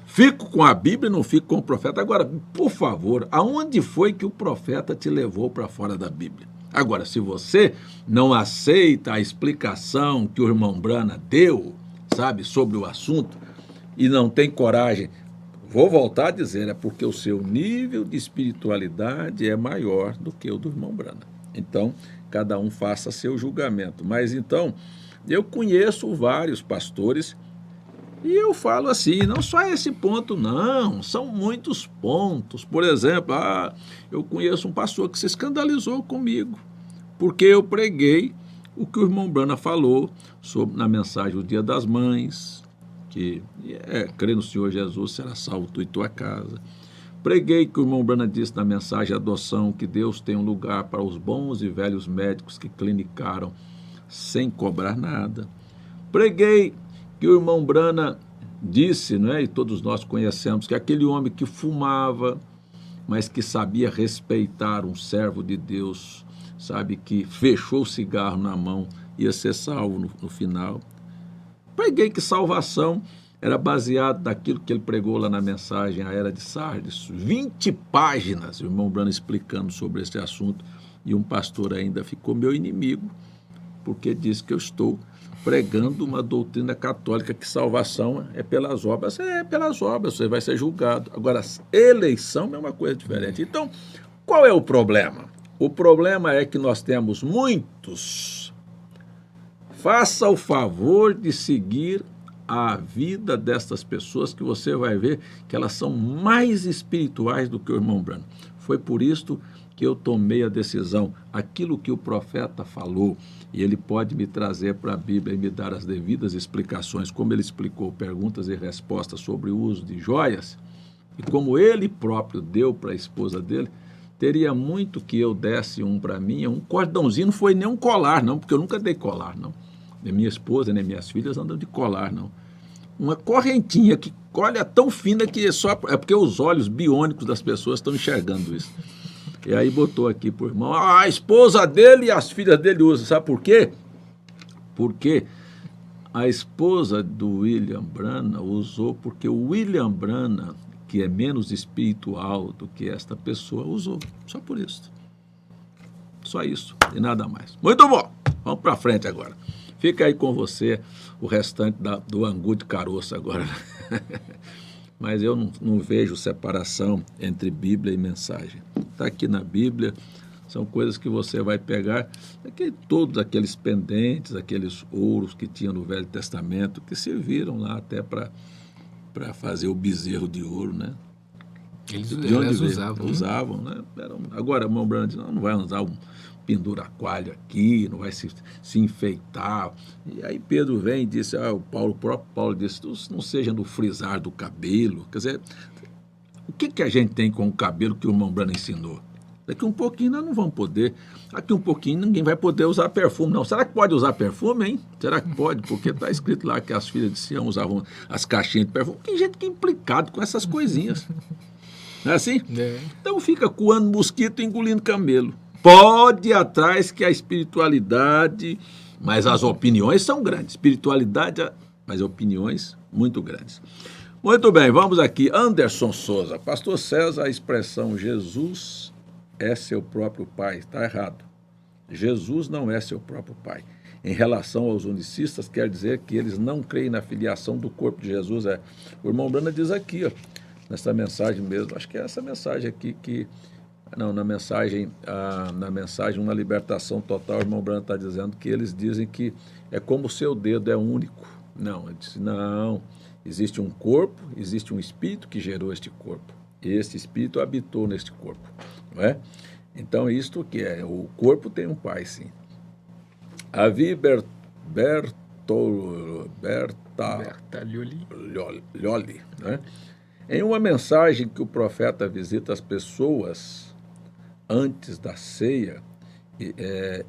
Fico com a Bíblia e não fico com o profeta. Agora, por favor, aonde foi que o profeta te levou para fora da Bíblia? Agora, se você não aceita a explicação que o irmão Brana deu, sabe, sobre o assunto, e não tem coragem, vou voltar a dizer, é porque o seu nível de espiritualidade é maior do que o do irmão Brana. Então, cada um faça seu julgamento. Mas, então, eu conheço vários pastores e eu falo assim, não só esse ponto, não, são muitos pontos. Por exemplo, eu conheço um pastor que se escandalizou comigo, porque eu preguei o que o irmão Brana falou na mensagem O Dia das Mães, que crê no Senhor Jesus, será salvo tu e tua casa. Preguei que o irmão Brana disse na mensagem Adoção, que Deus tem um lugar para os bons e velhos médicos que clinicaram sem cobrar nada. Preguei que o irmão Brana disse, né, e todos nós conhecemos, que aquele homem que fumava, mas que sabia respeitar um servo de Deus, sabe, que fechou o cigarro na mão, ia ser salvo no final. Preguei que salvação era baseado naquilo que ele pregou lá na mensagem A Era de Sardes, 20 páginas, o irmão Brana explicando sobre esse assunto, e um pastor ainda ficou meu inimigo, porque disse que eu estou pregando uma doutrina católica que salvação é pelas obras. É pelas obras, você vai ser julgado. Agora, eleição é uma coisa diferente. Então, qual é o problema? O problema é que nós temos muitos. Faça o favor de seguir a vida destas pessoas que você vai ver que elas são mais espirituais do que o irmão Branham. Foi por isso que eu tomei a decisão, aquilo que o profeta falou, e ele pode me trazer para a Bíblia e me dar as devidas explicações, como ele explicou perguntas e respostas sobre o uso de joias, e como ele próprio deu para a esposa dele, teria muito que eu desse um para mim, um cordãozinho, não foi nem um colar, não, porque eu nunca dei colar, não. Nem minha esposa, nem minhas filhas andam de colar, não. Uma correntinha que, olha, tão fina que é porque os olhos biônicos das pessoas estão enxergando isso. E aí botou aqui pro irmão, a esposa dele e as filhas dele usam. Sabe por quê? Porque a esposa do William Branham usou porque o William Branham, que é menos espiritual do que esta pessoa, usou. Só por isso. Só isso e nada mais. Muito bom. Vamos para frente agora. Fica aí com você o restante do angu de caroço agora. Mas eu não vejo separação entre Bíblia e mensagem. Está aqui na Bíblia, são coisas que você vai pegar, todos aqueles pendentes, aqueles ouros que tinha no Velho Testamento, que serviram lá até para fazer o bezerro de ouro, né? Eles usavam. Usavam, né? Agora, o irmão Branham disse, não vai usar um pendura-coalho aqui, não vai se enfeitar. E aí Pedro vem e disse, o próprio Paulo disse, não seja no frisar do cabelo. Quer dizer, o que a gente tem com o cabelo que o irmão Branham ensinou? Daqui um pouquinho nós não vamos poder. Daqui um pouquinho ninguém vai poder usar perfume, não. Será que pode usar perfume, hein? Será que pode? Porque está escrito lá que as filhas de Sião usavam as caixinhas de perfume. Tem gente que é implicado com essas coisinhas. Não é assim? É. Então fica coando mosquito e engolindo camelo. Pode ir atrás que a espiritualidade, mas as opiniões são grandes. Espiritualidade, mas opiniões muito grandes. Muito bem, vamos aqui. Anderson Souza. Pastor César, a expressão Jesus é seu próprio pai. Está errado. Jesus não é seu próprio pai. Em relação aos unicistas, quer dizer que eles não creem na filiação do corpo de Jesus. O irmão Branham diz aqui, ó, nessa mensagem mesmo, acho que é essa mensagem aqui que... Não, na mensagem Uma Libertação Total, o irmão Branham está dizendo que eles dizem que é como o seu dedo é único. Não, ele disse, não, existe um corpo, existe um espírito que gerou este corpo. E este espírito habitou neste corpo, não é? Então, isto que é, o corpo tem um pai, sim. Avi Bertaglioli, né? Em uma mensagem que o profeta visita as pessoas antes da ceia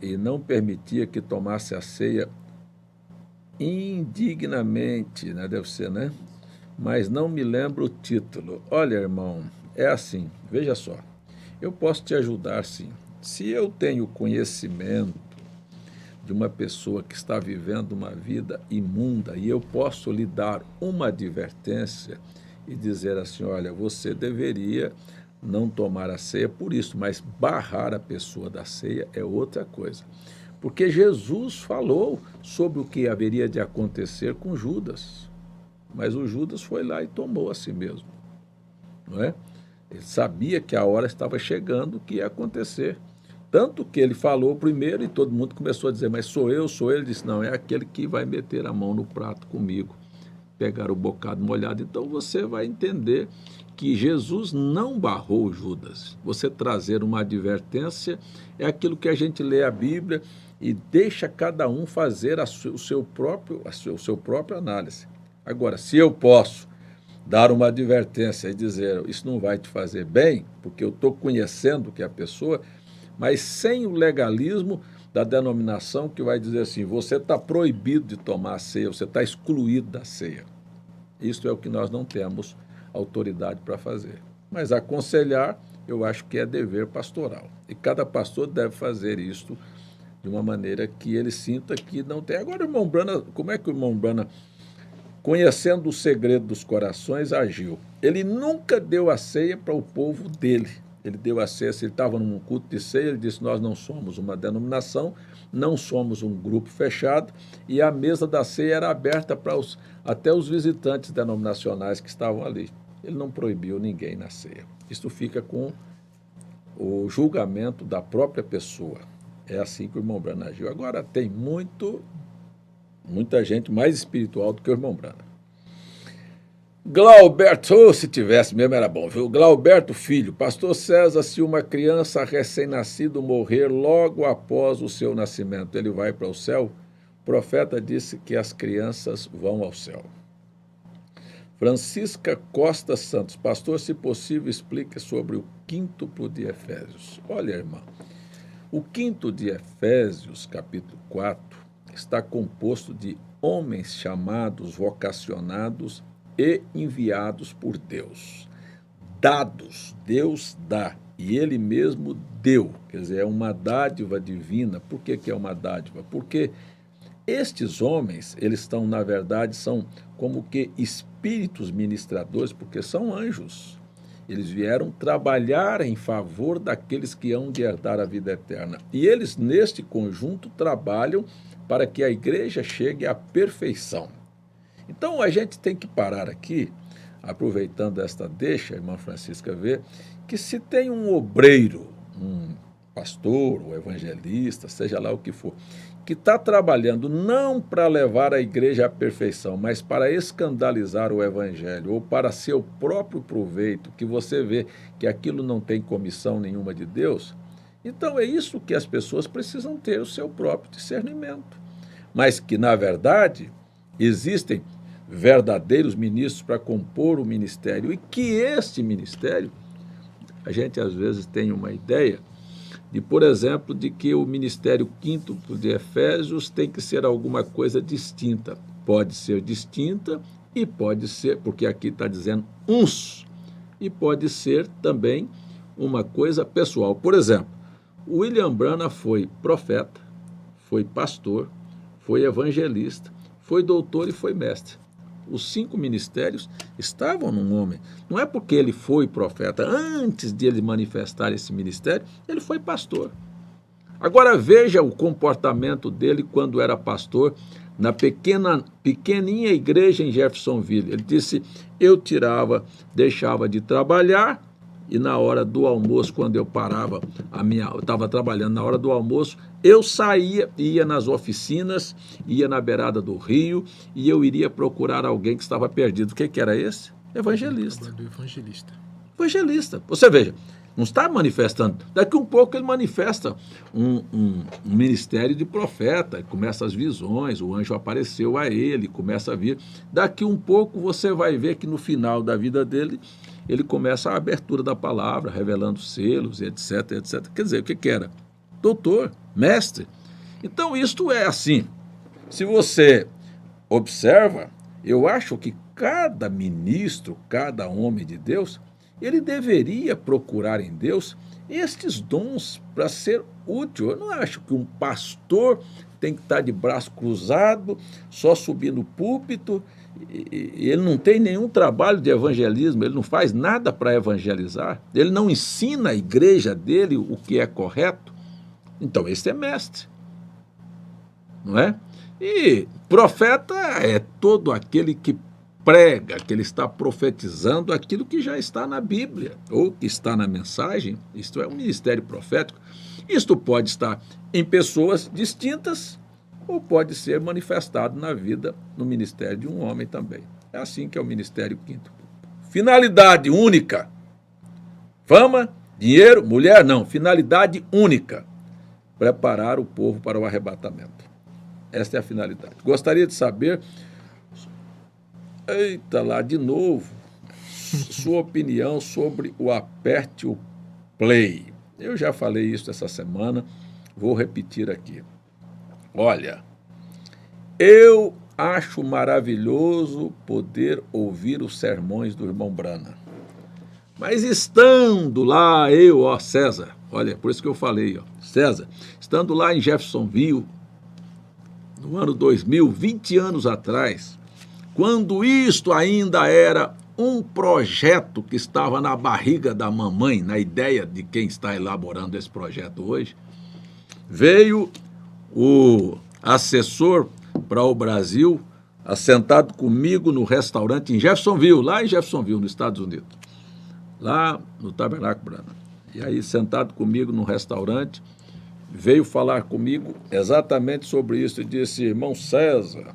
e não permitia que tomasse a ceia indignamente, né? Deve ser, né? Mas não me lembro o título. Olha, irmão, é assim, veja só, eu posso te ajudar, sim. Se eu tenho conhecimento de uma pessoa que está vivendo uma vida imunda e eu posso lhe dar uma advertência e dizer assim, olha, você deveria não tomar a ceia por isso, mas barrar a pessoa da ceia é outra coisa. Porque Jesus falou sobre o que haveria de acontecer com Judas, mas o Judas foi lá e tomou a si mesmo, não é? Ele sabia que a hora estava chegando, que ia acontecer. Tanto que ele falou primeiro e todo mundo começou a dizer, mas sou eu. Ele disse, não, é aquele que vai meter a mão no prato comigo, pegar o bocado molhado. Então você vai entender que Jesus não barrou Judas. Você trazer uma advertência é aquilo que a gente lê a Bíblia e deixa cada um fazer o seu próprio análise. Agora, se eu posso dar uma advertência e dizer, isso não vai te fazer bem, porque eu estou conhecendo que é a pessoa, mas sem o legalismo da denominação que vai dizer assim, você está proibido de tomar a ceia, você está excluído da ceia. Isso é o que nós não temos autoridade para fazer. Mas aconselhar, eu acho que é dever pastoral. E cada pastor deve fazer isto de uma maneira que ele sinta que não tem. Agora, o irmão Branham, como é que o irmão Branham, conhecendo o segredo dos corações, agiu? Ele nunca deu a ceia para o povo dele. Ele deu a ceia, se ele estava num culto de ceia, ele disse, nós não somos uma denominação, não somos um grupo fechado, e a mesa da ceia era aberta para até os visitantes denominacionais que estavam ali. Ele não proibiu ninguém na ceia. Isso fica com o julgamento da própria pessoa. É assim que o irmão Branham agiu. Agora, tem muita gente mais espiritual do que o irmão Branham. Glauberto, se tivesse mesmo era bom, viu? Glauberto Filho, pastor César, se uma criança recém-nascida morrer logo após o seu nascimento, ele vai para o céu? O profeta disse que as crianças vão ao céu. Francisca Costa Santos, pastor, se possível, explique sobre o quíntuplo de Efésios. Olha, irmã, o quinto de Efésios, capítulo 4, está composto de homens chamados, vocacionados e enviados por Deus. Dados, Deus dá, e Ele mesmo deu, quer dizer, é uma dádiva divina. Por que é uma dádiva? Porque estes homens, eles estão, na verdade, são como que espíritos ministradores, porque são anjos. Eles vieram trabalhar em favor daqueles que hão de herdar a vida eterna. E eles, neste conjunto, trabalham para que a igreja chegue à perfeição. Então, a gente tem que parar aqui, aproveitando esta deixa, a irmã Francisca vê, que se tem um obreiro, um pastor, um evangelista, seja lá o que for, que está trabalhando não para levar a igreja à perfeição, mas para escandalizar o evangelho, ou para seu próprio proveito, que você vê que aquilo não tem comissão nenhuma de Deus, então é isso que as pessoas precisam ter, o seu próprio discernimento. Mas que, na verdade, existem verdadeiros ministros para compor o ministério, e que este ministério, a gente às vezes tem uma ideia de, por exemplo, de que o ministério quíntuplo de Efésios tem que ser alguma coisa distinta. Pode ser distinta e pode ser, porque aqui está dizendo uns, e pode ser também uma coisa pessoal. Por exemplo, William Branham foi profeta, foi pastor, foi evangelista, foi doutor e foi mestre. Os 5 ministérios estavam num homem. Não é porque ele foi profeta, antes de ele manifestar esse ministério, ele foi pastor. Agora veja o comportamento dele quando era pastor na pequenininha igreja em Jeffersonville. Ele disse, eu deixava de trabalhar, e na hora do almoço, quando eu parava, eu estava trabalhando, na hora do almoço, eu saía, ia nas oficinas, ia na beirada do rio, e eu iria procurar alguém que estava perdido. O que era esse? Evangelista. Evangelista. Você veja, não está manifestando. Daqui um pouco ele manifesta um ministério de profeta, começa as visões, o anjo apareceu a ele, começa a vir. Daqui um pouco você vai ver que no final da vida dele, ele começa a abertura da palavra, revelando selos, etc, etc. Quer dizer, o que era? Doutor, mestre. Então, isto é assim. Se você observa, eu acho que cada ministro, cada homem de Deus, ele deveria procurar em Deus estes dons para ser útil. Eu não acho que um pastor tem que estar de braço cruzado, só subir no púlpito, e ele não tem nenhum trabalho de evangelismo, ele não faz nada para evangelizar, ele não ensina a igreja dele o que é correto. Então, esse é mestre, não é? E profeta é todo aquele que prega, que ele está profetizando aquilo que já está na Bíblia, ou que está na mensagem. Isto é um ministério profético. Isto pode estar em pessoas distintas, ou pode ser manifestado na vida, no ministério de um homem também. É assim que é o ministério quíntuplo. Finalidade única. Fama, dinheiro, mulher, não. Finalidade única. Preparar o povo para o arrebatamento. Esta é a finalidade. Gostaria de saber, eita lá, de novo, sua opinião sobre o aperte o play. Eu já falei isso essa semana, vou repetir aqui. Olha, eu acho maravilhoso poder ouvir os sermões do irmão Branham. Mas estando lá, César, olha, por isso que eu falei, César, estando lá em Jeffersonville, no ano 2000, 20 anos atrás, quando isto ainda era um projeto que estava na barriga da mamãe, na ideia de quem está elaborando esse projeto hoje, veio o assessor para o Brasil, assentado comigo no restaurante em Jeffersonville, lá em Jeffersonville, nos Estados Unidos, lá no Tabernáculo Branham. E aí, sentado comigo no restaurante, veio falar comigo exatamente sobre isso e disse, irmão César,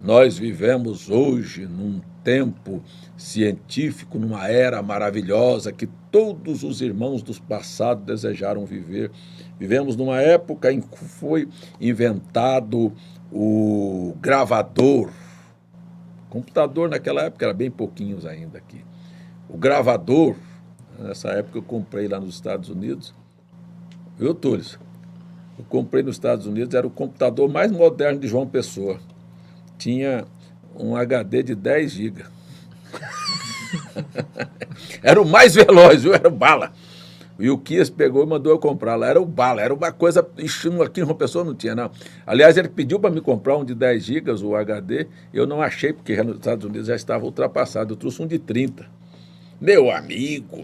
nós vivemos hoje num tempo científico, numa era maravilhosa que todos os irmãos do passado desejaram viver. Vivemos numa época em que foi inventado o gravador. Computador naquela época era bem pouquinhos ainda aqui. O gravador, nessa época eu comprei lá nos Estados Unidos. Viu, Túlio? Eu comprei nos Estados Unidos, era o computador mais moderno de João Pessoa. Tinha um HD de 10 GB. Era o mais veloz, viu? Era o bala. E o Kias pegou e mandou eu comprar lá. Era o bala, era uma coisa. Aqui em João Pessoa não tinha, não. Aliás, ele pediu para me comprar um de 10 GB, o HD. Eu não achei, porque nos Estados Unidos já estava ultrapassado. Eu trouxe um de 30. Meu amigo,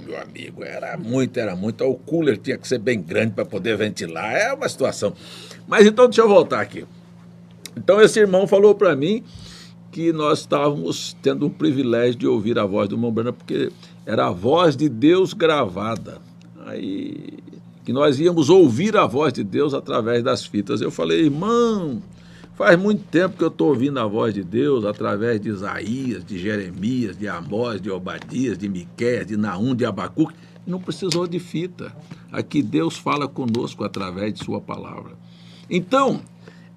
era muito. O cooler tinha que ser bem grande para poder ventilar. É uma situação. Mas então, deixa eu voltar aqui. Então, esse irmão falou para mim que nós estávamos tendo um privilégio de ouvir a voz do irmão Brana, porque era a voz de Deus gravada. Aí, que nós íamos ouvir a voz de Deus através das fitas. Eu falei, irmão, faz muito tempo que eu estou ouvindo a voz de Deus através de Isaías, de Jeremias, de Amós, de Obadias, de Miqueias, de Naum, de Abacuque. Não precisou de fita. Aqui Deus fala conosco através de sua palavra. Então,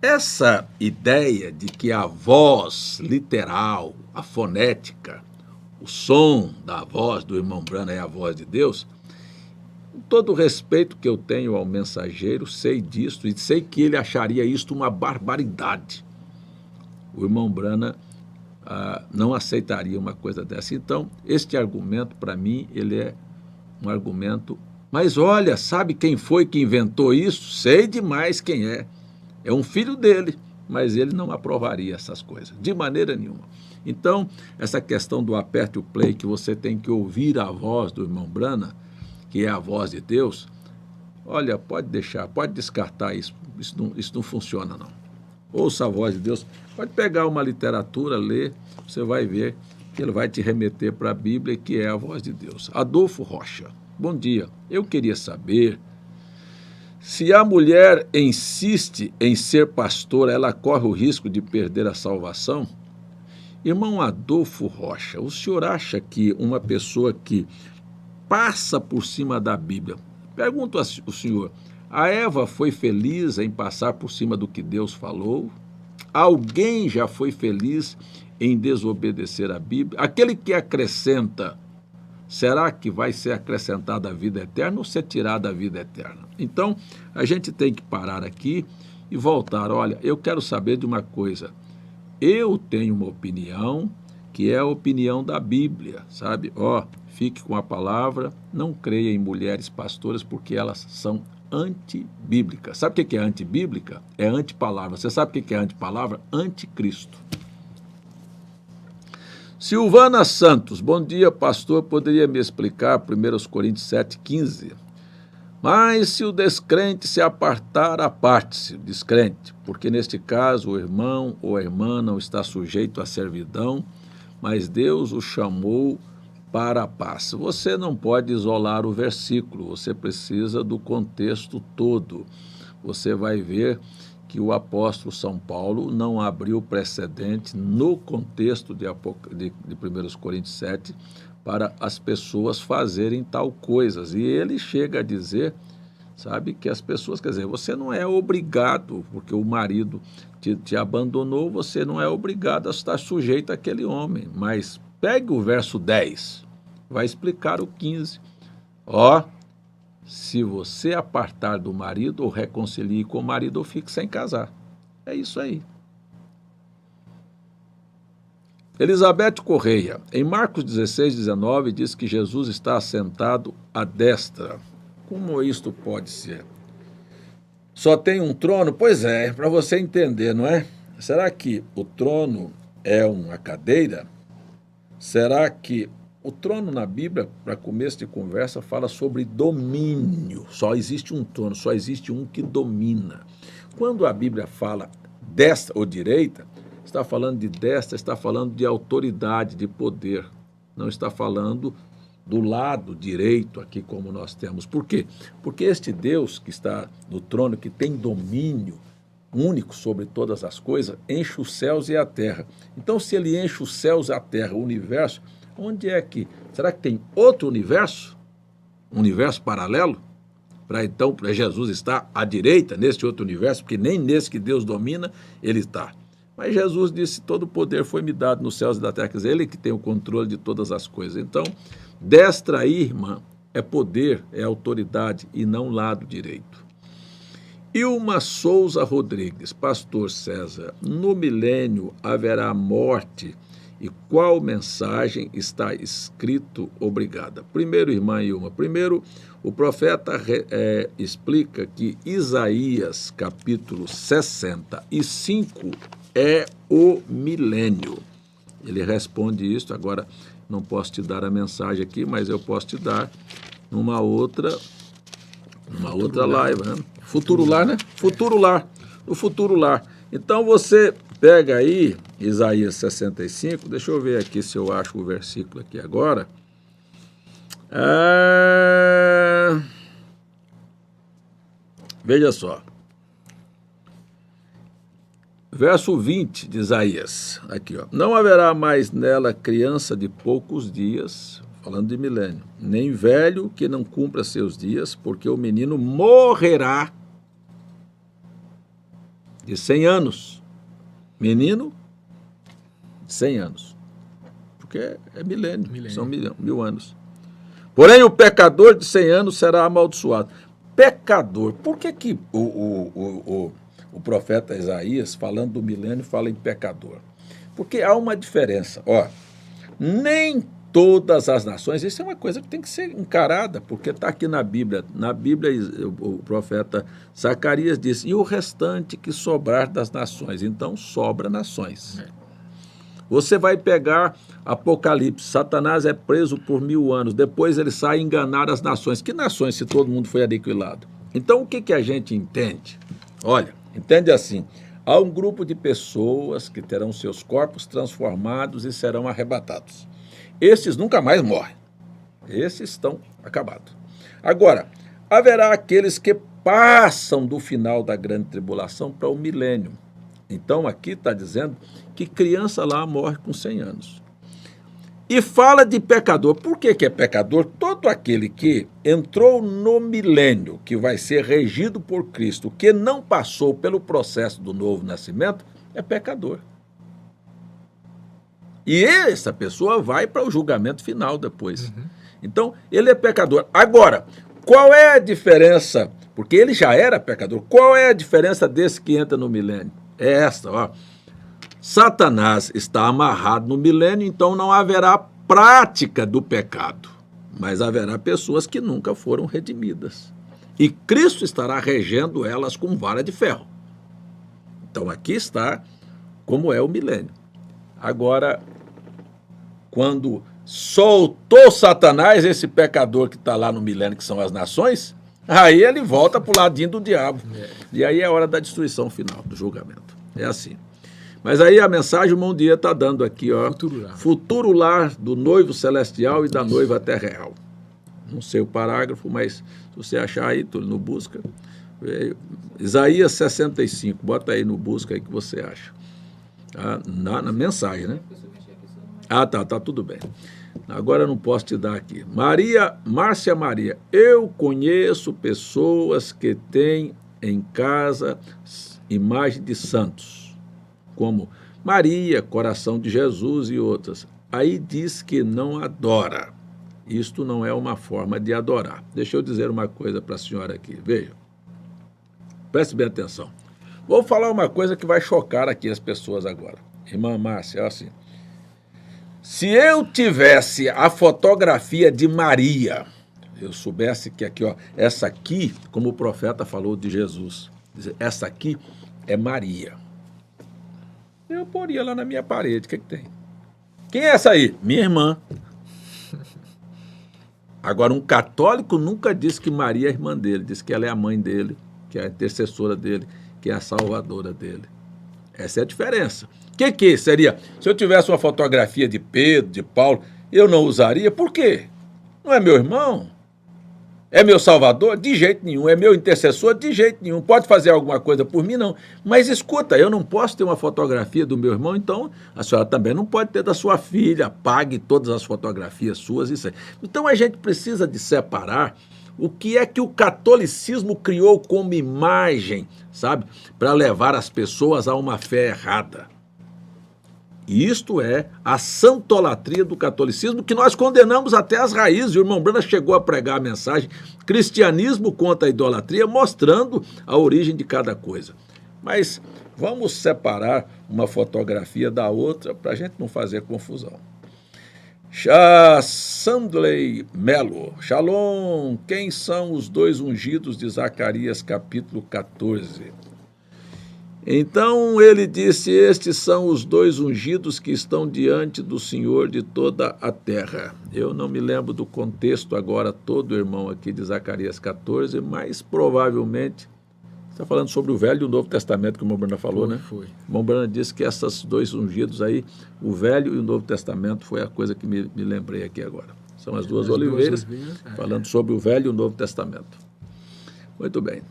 essa ideia de que a voz literal, a fonética, o som da voz do irmão Brana é a voz de Deus, com todo o respeito que eu tenho ao mensageiro, sei disso e sei que ele acharia isto uma barbaridade. O irmão Brana não aceitaria uma coisa dessa. Então, este argumento, para mim, ele é um argumento... Mas olha, sabe quem foi que inventou isso? Sei demais quem é. É um filho dele, mas ele não aprovaria essas coisas, de maneira nenhuma. Então, essa questão do aperte o play, que você tem que ouvir a voz do irmão Brana, que é a voz de Deus, olha, pode deixar, pode descartar isso. Isso não funciona, não. Ouça a voz de Deus. Pode pegar uma literatura, ler, você vai ver que ele vai te remeter para a Bíblia, que é a voz de Deus. Adolfo Rocha, bom dia. Eu queria saber... Se a mulher insiste em ser pastora, ela corre o risco de perder a salvação? Irmão Adolfo Rocha, o senhor acha que uma pessoa que passa por cima da Bíblia... Pergunto ao senhor, a Eva foi feliz em passar por cima do que Deus falou? Alguém já foi feliz em desobedecer a Bíblia? Aquele que acrescenta... Será que vai ser acrescentada a vida eterna ou ser tirada a vida eterna? Então, a gente tem que parar aqui e voltar. Olha, eu quero saber de uma coisa. Eu tenho uma opinião que é a opinião da Bíblia, sabe? Fique com a palavra, não creia em mulheres pastoras porque elas são antibíblicas. Sabe o que é antibíblica? É antipalavra. Você sabe o que é antipalavra? Anticristo. Silvana Santos, bom dia, pastor, poderia me explicar 1 Coríntios 7,15? Mas se o descrente se apartar, aparte-se, o descrente, porque neste caso o irmão ou a irmã não está sujeito à servidão, mas Deus o chamou para a paz. Você não pode isolar o versículo, você precisa do contexto todo. Você vai ver que o apóstolo São Paulo não abriu precedente no contexto de 1 Coríntios 7 para as pessoas fazerem tal coisas. E ele chega a dizer, sabe, que as pessoas, quer dizer, você não é obrigado, porque o marido te abandonou, você não é obrigado a estar sujeito àquele homem. Mas pegue o verso 10, vai explicar o 15. Se você apartar do marido, ou reconcilie com o marido, ou fique sem casar. É isso aí. Elizabeth Correia, em Marcos 16:19, diz que Jesus está assentado à destra. Como isto pode ser? Só tem um trono? Pois é, para você entender, não é? Será que o trono é uma cadeira? Será que o trono na Bíblia, para começo de conversa, fala sobre domínio. Só existe um trono, só existe um que domina. Quando a Bíblia fala destra ou direita, está falando de destra, está falando de autoridade, de poder. Não está falando do lado direito aqui como nós temos. Por quê? Porque este Deus que está no trono, que tem domínio, único sobre todas as coisas, enche os céus e a terra. Então, se ele enche os céus e a terra, o universo, onde é que... Será que tem outro universo? Um universo paralelo? Para Jesus estar à direita, neste outro universo, porque nem nesse que Deus domina, ele está. Mas Jesus disse, todo o poder foi me dado nos céus e da terra, quer dizer, ele que tem o controle de todas as coisas. Então, destra aí, irmã, é poder, é autoridade e não lado direito. Ilma Souza Rodrigues, pastor César, no milênio haverá morte e qual mensagem está escrito? Obrigada. Primeiro, irmã Ilma, primeiro o profeta explica que Isaías capítulo 65 é o milênio. Ele responde isso, agora não posso te dar a mensagem aqui, mas eu posso te dar numa outra live, né? Futuro Lar, né? Futuro Lar. O Futuro Lar. Então você pega aí Isaías 65, deixa eu ver aqui se eu acho o versículo aqui agora. Veja só. Verso 20 de Isaías, aqui ó. Não haverá mais nela criança de poucos dias, falando de milênio, nem velho que não cumpra seus dias, porque o menino morrerá de 100 anos. Menino, 100 anos. Porque é milênio. São mil anos. Porém, o pecador de 100 anos será amaldiçoado. Pecador. Por que o profeta Isaías, falando do milênio, fala em pecador? Porque há uma diferença. Ó, nem todas as nações, isso é uma coisa que tem que ser encarada, porque está aqui na Bíblia. Na Bíblia, o profeta Zacarias disse, e o restante que sobrar das nações? Então, sobra nações. Você vai pegar Apocalipse, Satanás é preso por 1000 anos, depois ele sai enganar as nações. Que nações se todo mundo foi aniquilado? Então, o que a gente entende? Olha, entende assim, há um grupo de pessoas que terão seus corpos transformados e serão arrebatados. Esses nunca mais morrem. Esses estão acabados. Agora, haverá aqueles que passam do final da grande tribulação para o milênio. Então, aqui está dizendo que criança lá morre com 100 anos. E fala de pecador. Por que é pecador? Todo aquele que entrou no milênio, que vai ser regido por Cristo, que não passou pelo processo do novo nascimento, é pecador. E essa pessoa vai para o julgamento final depois. Então, ele é pecador. Agora, qual é a diferença? Porque ele já era pecador. Qual é a diferença desse que entra no milênio? É esta, ó. Satanás está amarrado no milênio, então não haverá prática do pecado, mas haverá pessoas que nunca foram redimidas. E Cristo estará regendo elas com vara de ferro. Então aqui está como é o milênio. Agora, quando soltou Satanás, esse pecador que está lá no milênio, que são as nações, aí ele volta para o ladinho do diabo. E aí é a hora da destruição final, do julgamento. É assim. Mas aí a mensagem o irmão Dia está dando aqui, ó. Futuro lar do noivo celestial e da noiva terrenal. Não sei o parágrafo, mas se você achar aí, tu no busca. Isaías 65, bota aí no busca aí que você acha. Na mensagem, né? Tá tudo bem. Agora eu não posso te dar aqui. Márcia Maria, eu conheço pessoas que têm em casa imagem de santos, como Maria, Coração de Jesus e outras. Aí diz que não adora. Isto não é uma forma de adorar. Deixa eu dizer uma coisa para a senhora aqui. Veja. Preste bem atenção. Vou falar uma coisa que vai chocar aqui as pessoas agora. Irmã Márcia, assim. Se eu tivesse a fotografia de Maria, eu soubesse que aqui, ó, essa aqui, como o profeta falou de Jesus, essa aqui é Maria. Eu poria lá na minha parede, o que tem? Quem é essa aí? Minha irmã. Agora, um católico nunca disse que Maria é irmã dele, diz que ela é a mãe dele, que é a intercessora dele, que é a salvadora dele. Essa é a diferença. O que seria? Se eu tivesse uma fotografia de Pedro, de Paulo, eu não usaria? Por quê? Não é meu irmão? É meu salvador? De jeito nenhum. É meu intercessor? De jeito nenhum. Pode fazer alguma coisa por mim? Não. Mas escuta, eu não posso ter uma fotografia do meu irmão, então a senhora também não pode ter da sua filha. Pague todas as fotografias suas. Isso aí. Então a gente precisa de separar o que é que o catolicismo criou como imagem, sabe? Para levar as pessoas a uma fé errada. Isto é a santolatria do catolicismo, que nós condenamos até as raízes. O irmão Brana chegou a pregar a mensagem Cristianismo contra a idolatria, mostrando a origem de cada coisa. Mas vamos separar uma fotografia da outra para a gente não fazer confusão. Sandley Melo, Shalom, quem são os dois ungidos de Zacarias capítulo 14? Então ele disse, estes são os dois ungidos que estão diante do Senhor de toda a terra. Eu não me lembro do contexto agora todo, irmão, aqui de Zacarias 14, mas provavelmente está falando sobre o Velho e o Novo Testamento, que o irmão Brana falou, né? Foi. O irmão Brana disse que esses dois ungidos aí, o Velho e o Novo Testamento, foi a coisa que me lembrei aqui agora. São as duas oliveiras, falando sobre o Velho e o Novo Testamento. Muito bem.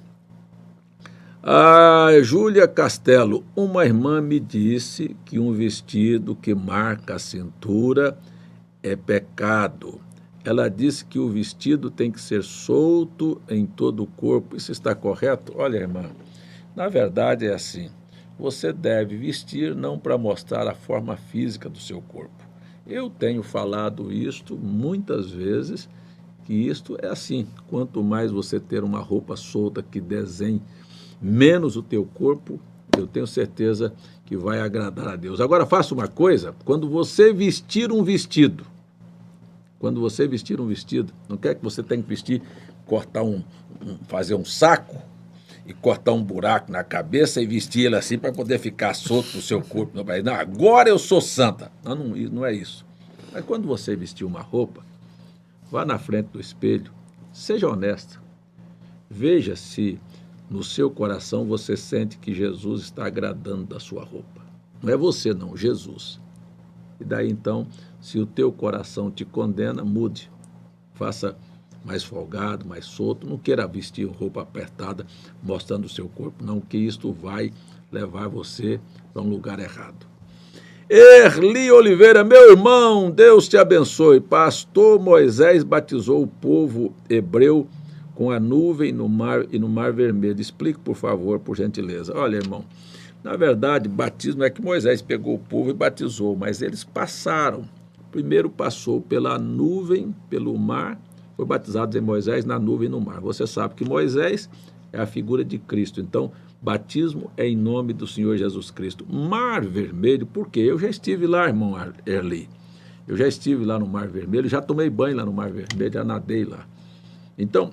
Júlia Castelo, uma irmã me disse que um vestido que marca a cintura é pecado. Ela disse que o vestido tem que ser solto em todo o corpo. Isso está correto? Olha, irmã, na verdade é assim. Você deve vestir não para mostrar a forma física do seu corpo. Eu tenho falado isto muitas vezes, que isto é assim. Quanto mais você ter uma roupa solta que desenhe menos o teu corpo, eu tenho certeza que vai agradar a Deus. Agora, faça uma coisa, quando você vestir um vestido, não quer que você tenha que vestir, cortar fazer um saco e cortar um buraco na cabeça e vestir ele assim para poder ficar solto no seu corpo. Não, agora eu sou santa. Não é isso. Mas quando você vestir uma roupa, vá na frente do espelho, seja honesta, veja se no seu coração você sente que Jesus está agradando da sua roupa. Não é você não, Jesus. E daí então, se o teu coração te condena, mude. Faça mais folgado, mais solto. Não queira vestir roupa apertada, mostrando o seu corpo, não, que isto vai levar você para um lugar errado. Erli Oliveira, meu irmão, Deus te abençoe. Pastor Moisés batizou o povo hebreu com a nuvem no mar e no Mar Vermelho. Explique, por favor, por gentileza. Olha, irmão, na verdade, batismo é que Moisés pegou o povo e batizou, mas eles passaram. Primeiro passou pela nuvem, pelo mar, foi batizado em Moisés na nuvem e no mar. Você sabe que Moisés é a figura de Cristo, então batismo é em nome do Senhor Jesus Cristo. Mar Vermelho, por quê? Eu já estive lá, irmão Erli. Eu já estive lá no Mar Vermelho, já tomei banho lá no Mar Vermelho, já nadei lá. Então,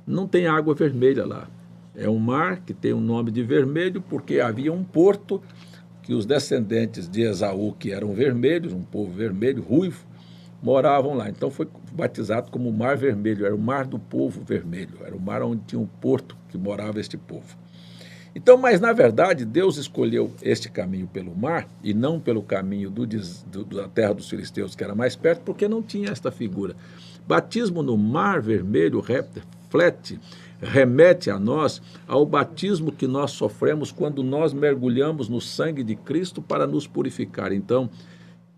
não tem água vermelha lá. É um mar que tem o nome de vermelho porque havia um porto que os descendentes de Esaú, que eram vermelhos, um povo vermelho, ruivo, moravam lá. Então foi batizado como Mar Vermelho, era o mar do povo vermelho, era o mar onde tinha um porto que morava este povo. Então, mas na verdade, Deus escolheu este caminho pelo mar e não pelo caminho da terra dos filisteus, que era mais perto, porque não tinha esta figura. Batismo no Mar Vermelho remete a nós ao batismo que nós sofremos quando nós mergulhamos no sangue de Cristo para nos purificar. Então,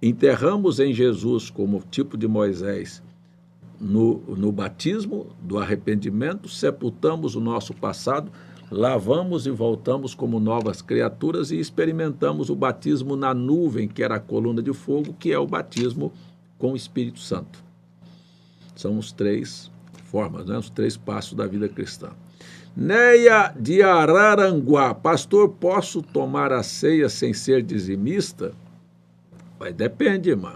enterramos em Jesus como tipo de Moisés no batismo do arrependimento, sepultamos o nosso passado, lavamos e voltamos como novas criaturas e experimentamos o batismo na nuvem, que era a coluna de fogo, que é o batismo com o Espírito Santo. São os três formas, né? Os três passos da vida cristã. Neia de Araranguá, pastor, posso tomar a ceia sem ser dizimista? Mas depende, irmã.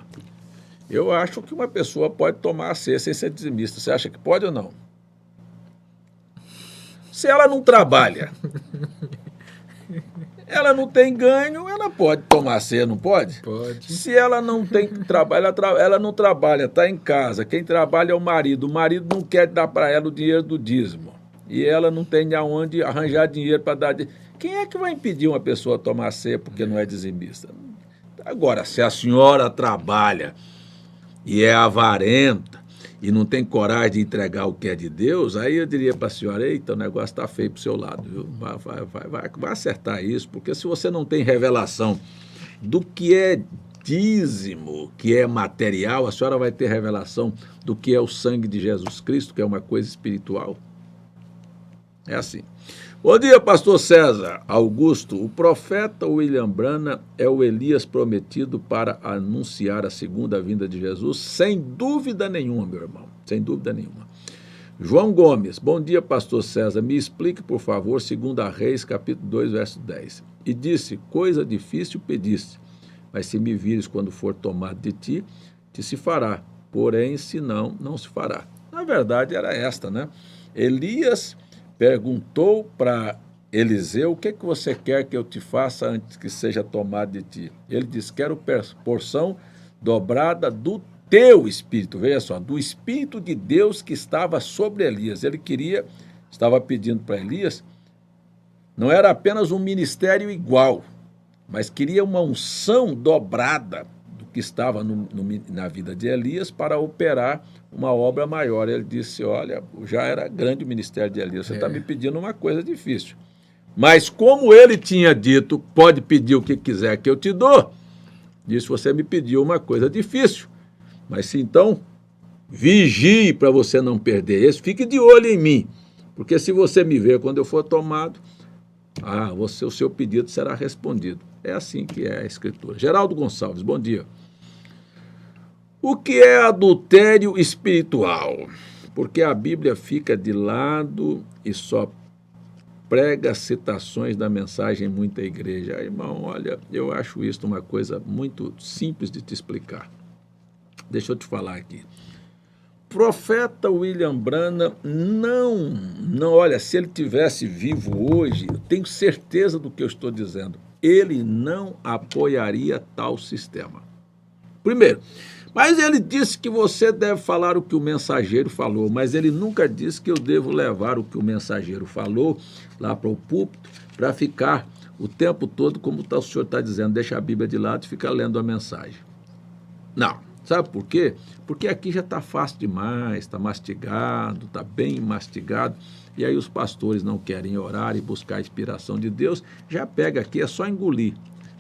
Eu acho que uma pessoa pode tomar a ceia sem ser dizimista. Você acha que pode ou não? Se ela não trabalha, ela não tem ganho, ela pode tomar ceia, não pode? Pode. Se ela não tem trabalho, ela não trabalha, está em casa, quem trabalha é o marido não quer dar para ela o dinheiro do dízimo, e ela não tem aonde arranjar dinheiro para dar. Quem é que vai impedir uma pessoa a tomar ceia porque não é dizimista? Agora, se a senhora trabalha e é avarenta, e não tem coragem de entregar o que é de Deus, aí eu diria para a senhora, eita, o negócio está feio para o seu lado, viu? Vai acertar isso, porque se você não tem revelação do que é dízimo, que é material, a senhora vai ter revelação do que é o sangue de Jesus Cristo, que é uma coisa espiritual. É assim. Bom dia, pastor César Augusto. O profeta William Branham é o Elias prometido para anunciar a segunda vinda de Jesus? Sem dúvida nenhuma, meu irmão, sem dúvida nenhuma. João Gomes, bom dia, pastor César, me explique, por favor, 2 Reis, capítulo 2, verso 10. E disse, coisa difícil pediste, mas se me vires quando for tomado de ti, te se fará, porém, se não, não se fará. Na verdade, era esta, né? Elias perguntou para Eliseu, o que você quer que eu te faça antes que seja tomado de ti? Ele disse, quero porção dobrada do teu espírito, veja só, do espírito de Deus que estava sobre Elias. Ele estava pedindo para Elias, não era apenas um ministério igual, mas queria uma unção dobrada do que estava na vida de Elias para operar uma obra maior. Ele disse, olha, já era grande o ministério de Elias, você está me pedindo uma coisa difícil. Mas como ele tinha dito, pode pedir o que quiser que eu te dou, disse, você me pediu uma coisa difícil, mas se então, vigie para você não perder esse, fique de olho em mim, porque se você me ver quando eu for tomado, o seu pedido será respondido. É assim que é a Escritura. Geraldo Gonçalves, bom dia. O que é adultério espiritual? Porque a Bíblia fica de lado e só prega citações da mensagem em muita igreja. Irmão, olha, eu acho isso uma coisa muito simples de te explicar. Deixa eu te falar aqui. Profeta William Branham não, olha, se ele tivesse vivo hoje, eu tenho certeza do que eu estou dizendo, ele não apoiaria tal sistema. Primeiro, mas ele disse que você deve falar o que o mensageiro falou, mas ele nunca disse que eu devo levar o que o mensageiro falou lá para o púlpito para ficar o tempo todo, como o senhor está dizendo, deixa a Bíblia de lado e fica lendo a mensagem. Não. Sabe por quê? Porque aqui já está fácil demais, está mastigado, está bem mastigado, e aí os pastores não querem orar e buscar a inspiração de Deus, já pega aqui, é só engolir.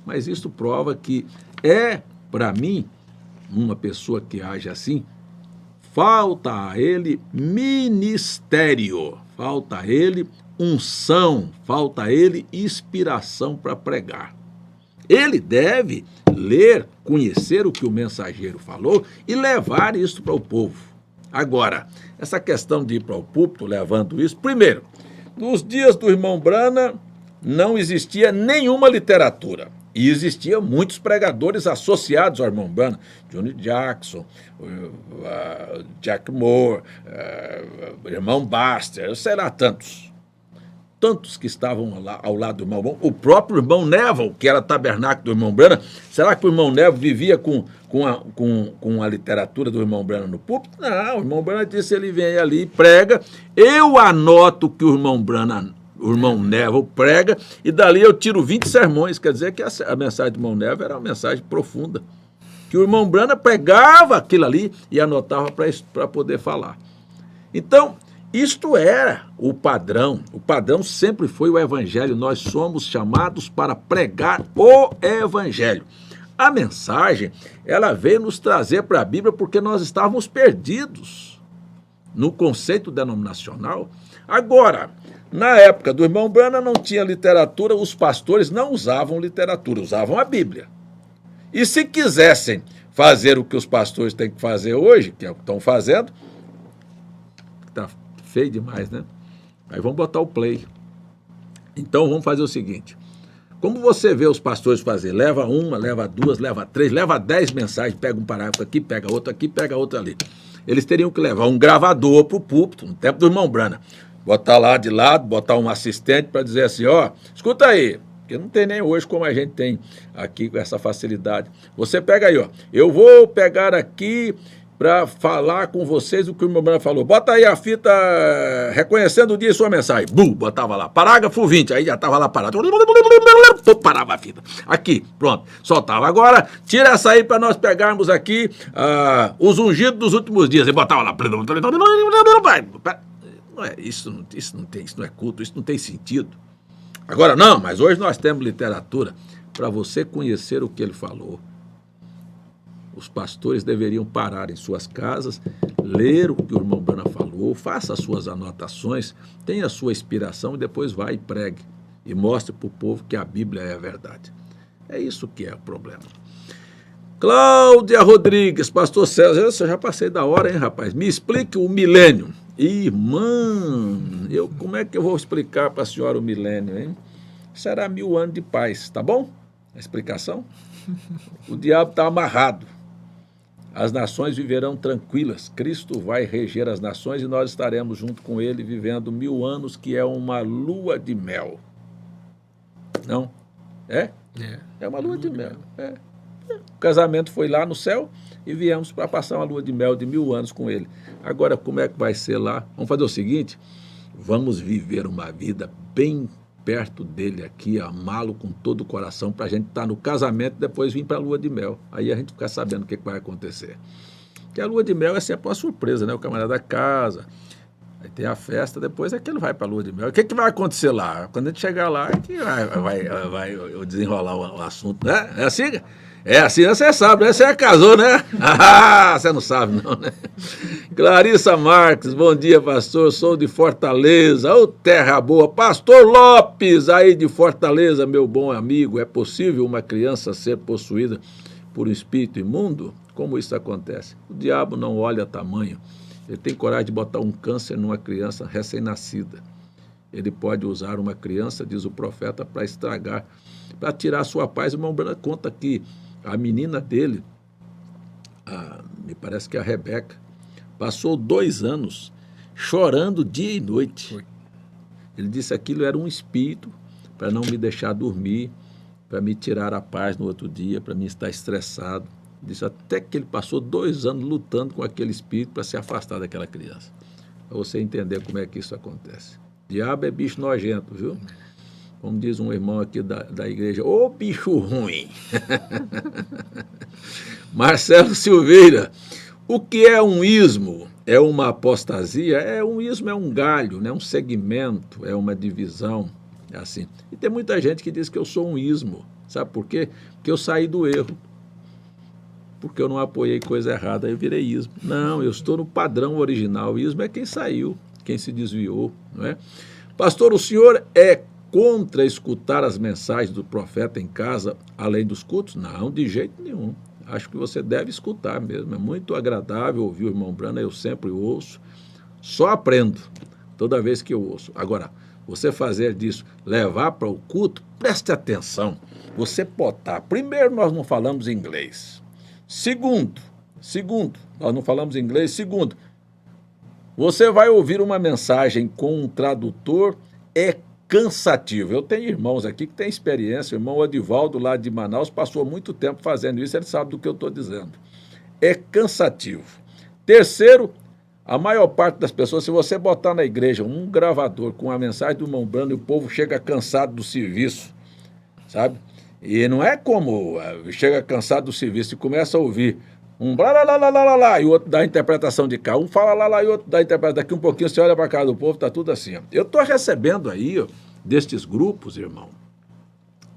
Mas isso prova que para mim, uma pessoa que age assim, falta a ele ministério, falta a ele unção, falta a ele inspiração para pregar. Ele deve ler, conhecer o que o mensageiro falou e levar isso para o povo. Agora, essa questão de ir para o púlpito levando isso, primeiro, nos dias do irmão Branham não existia nenhuma literatura e existiam muitos pregadores associados ao irmão Branham, Johnny Jackson, Jack Moore, irmão Baxter, sei lá, tantos que estavam lá ao lado do irmão Branham, o próprio irmão Neville, que era tabernáculo do irmão Branham. Será que o irmão Neville vivia com a literatura do irmão Branham no púlpito? Não, o irmão Branham disse, ele vem ali, prega, eu anoto que o irmão Neville prega, e dali eu tiro 20 sermões, quer dizer que a mensagem do irmão Neville era uma mensagem profunda, que o irmão Branham pegava aquilo ali e anotava para poder falar. Então, isto era o padrão sempre foi o evangelho, nós somos chamados para pregar o evangelho. A mensagem, ela veio nos trazer para a Bíblia porque nós estávamos perdidos no conceito denominacional. Agora, na época do irmão Branham não tinha literatura, os pastores não usavam literatura, usavam a Bíblia. E se quisessem fazer o que os pastores têm que fazer hoje, que é o que estão fazendo, está feio demais, né? Aí vamos botar o play. Então vamos fazer o seguinte, como você vê os pastores fazer, leva uma, leva duas, leva três, leva 10 mensagens, pega um parágrafo aqui, pega outro aqui, pega outro ali. Eles teriam que levar um gravador para o púlpito, no tempo do irmão Branham, botar lá de lado, botar um assistente para dizer assim, escuta aí, porque não tem nem hoje como a gente tem aqui com essa facilidade. Você pega aí, eu vou pegar aqui para falar com vocês o que o irmão Branham falou. Bota aí a fita reconhecendo o dia e sua mensagem. Botava lá. Parágrafo 20, aí já estava lá parado. Parava a fita. Aqui, pronto, soltava. Agora, tira essa aí para nós pegarmos aqui os ungidos dos últimos dias. E botava lá. Não é, isso não é culto, isso não tem sentido. Agora não, mas hoje nós temos literatura para você conhecer o que ele falou. Os pastores deveriam parar em suas casas, ler o que o irmão Branham falou, faça as suas anotações, tenha a sua inspiração e depois vá e pregue e mostre para o povo que a Bíblia é a verdade. É isso que é o problema. Cláudia Rodrigues, pastor César, eu já passei da hora, hein, rapaz? Me explique o milênio. Irmã, como é que eu vou explicar para a senhora o milênio, hein? Será 1000 anos de paz, tá bom? A explicação? O diabo está amarrado. As nações viverão tranquilas. Cristo vai reger as nações e nós estaremos junto com ele vivendo 1000 anos, que é uma lua de mel. Não? É? É uma lua de mel. É. O casamento foi lá no céu e viemos para passar uma lua de mel de 1000 anos com ele. Agora, como é que vai ser lá? Vamos fazer o seguinte, vamos viver uma vida bem perto dele aqui, amá-lo com todo o coração, para a gente estar no casamento e depois vir para a lua de mel. Aí a gente ficar sabendo o que vai acontecer. Porque a lua de mel é sempre uma surpresa, né? O camarada casa, aí tem a festa, depois é que ele vai para a lua de mel. O que vai acontecer lá? Quando a gente chegar lá, é que vai desenrolar o assunto, né? É assim? É assim, você sabe, né? Você já casou, né? Ah, você não sabe não, né? Clarissa Marques, bom dia, pastor, sou de Fortaleza, ô terra boa. Pastor Lopes, aí de Fortaleza, meu bom amigo, é possível uma criança ser possuída por um espírito imundo? Como isso acontece? O diabo não olha tamanho, ele tem coragem de botar um câncer numa criança recém-nascida. Ele pode usar uma criança, diz o profeta, para estragar, para tirar sua paz. O irmão Branham conta que a menina dele, me parece que a Rebeca, passou 2 anos chorando dia e noite. Ele disse que aquilo era um espírito para não me deixar dormir, para me tirar a paz no outro dia, para mim estar estressado. Disse até que ele passou 2 anos lutando com aquele espírito para se afastar daquela criança. Para você entender como é que isso acontece. Diabo é bicho nojento, viu? Como diz um irmão aqui da igreja, ô bicho ruim. Marcelo Silveira, o que é um ismo? É uma apostasia? Um ismo é um galho, né? Um segmento, é uma divisão, é assim. E tem muita gente que diz que eu sou um ismo, sabe por quê? Porque eu saí do erro, porque eu não apoiei coisa errada, eu virei ismo. Não, eu estou no padrão original, o ismo é quem saiu, quem se desviou, não é? Pastor, o senhor é contra escutar as mensagens do profeta em casa, além dos cultos? Não, de jeito nenhum. Acho que você deve escutar mesmo. É muito agradável ouvir o irmão Branham, eu sempre ouço. Só aprendo toda vez que eu ouço. Agora, você fazer disso, levar para o culto, preste atenção. Você botar, primeiro, nós não falamos inglês. Segundo, nós não falamos inglês. Segundo, você vai ouvir uma mensagem com um tradutor, cansativo. Eu tenho irmãos aqui que têm experiência, o irmão Odivaldo lá de Manaus passou muito tempo fazendo isso, ele sabe do que eu estou dizendo. É cansativo. Terceiro, a maior parte das pessoas, se você botar na igreja um gravador com a mensagem do irmão Branham, o povo chega cansado do serviço, sabe? E não é como chega cansado do serviço e começa a ouvir um blá, blá, blá, blá, blá, blá, e o outro dá a interpretação de cá. Um fala lá, lá, e o outro dá a interpretação. Daqui um pouquinho você olha para a cara do povo, está tudo assim. Ó. Eu estou recebendo aí, ó, destes grupos, irmão,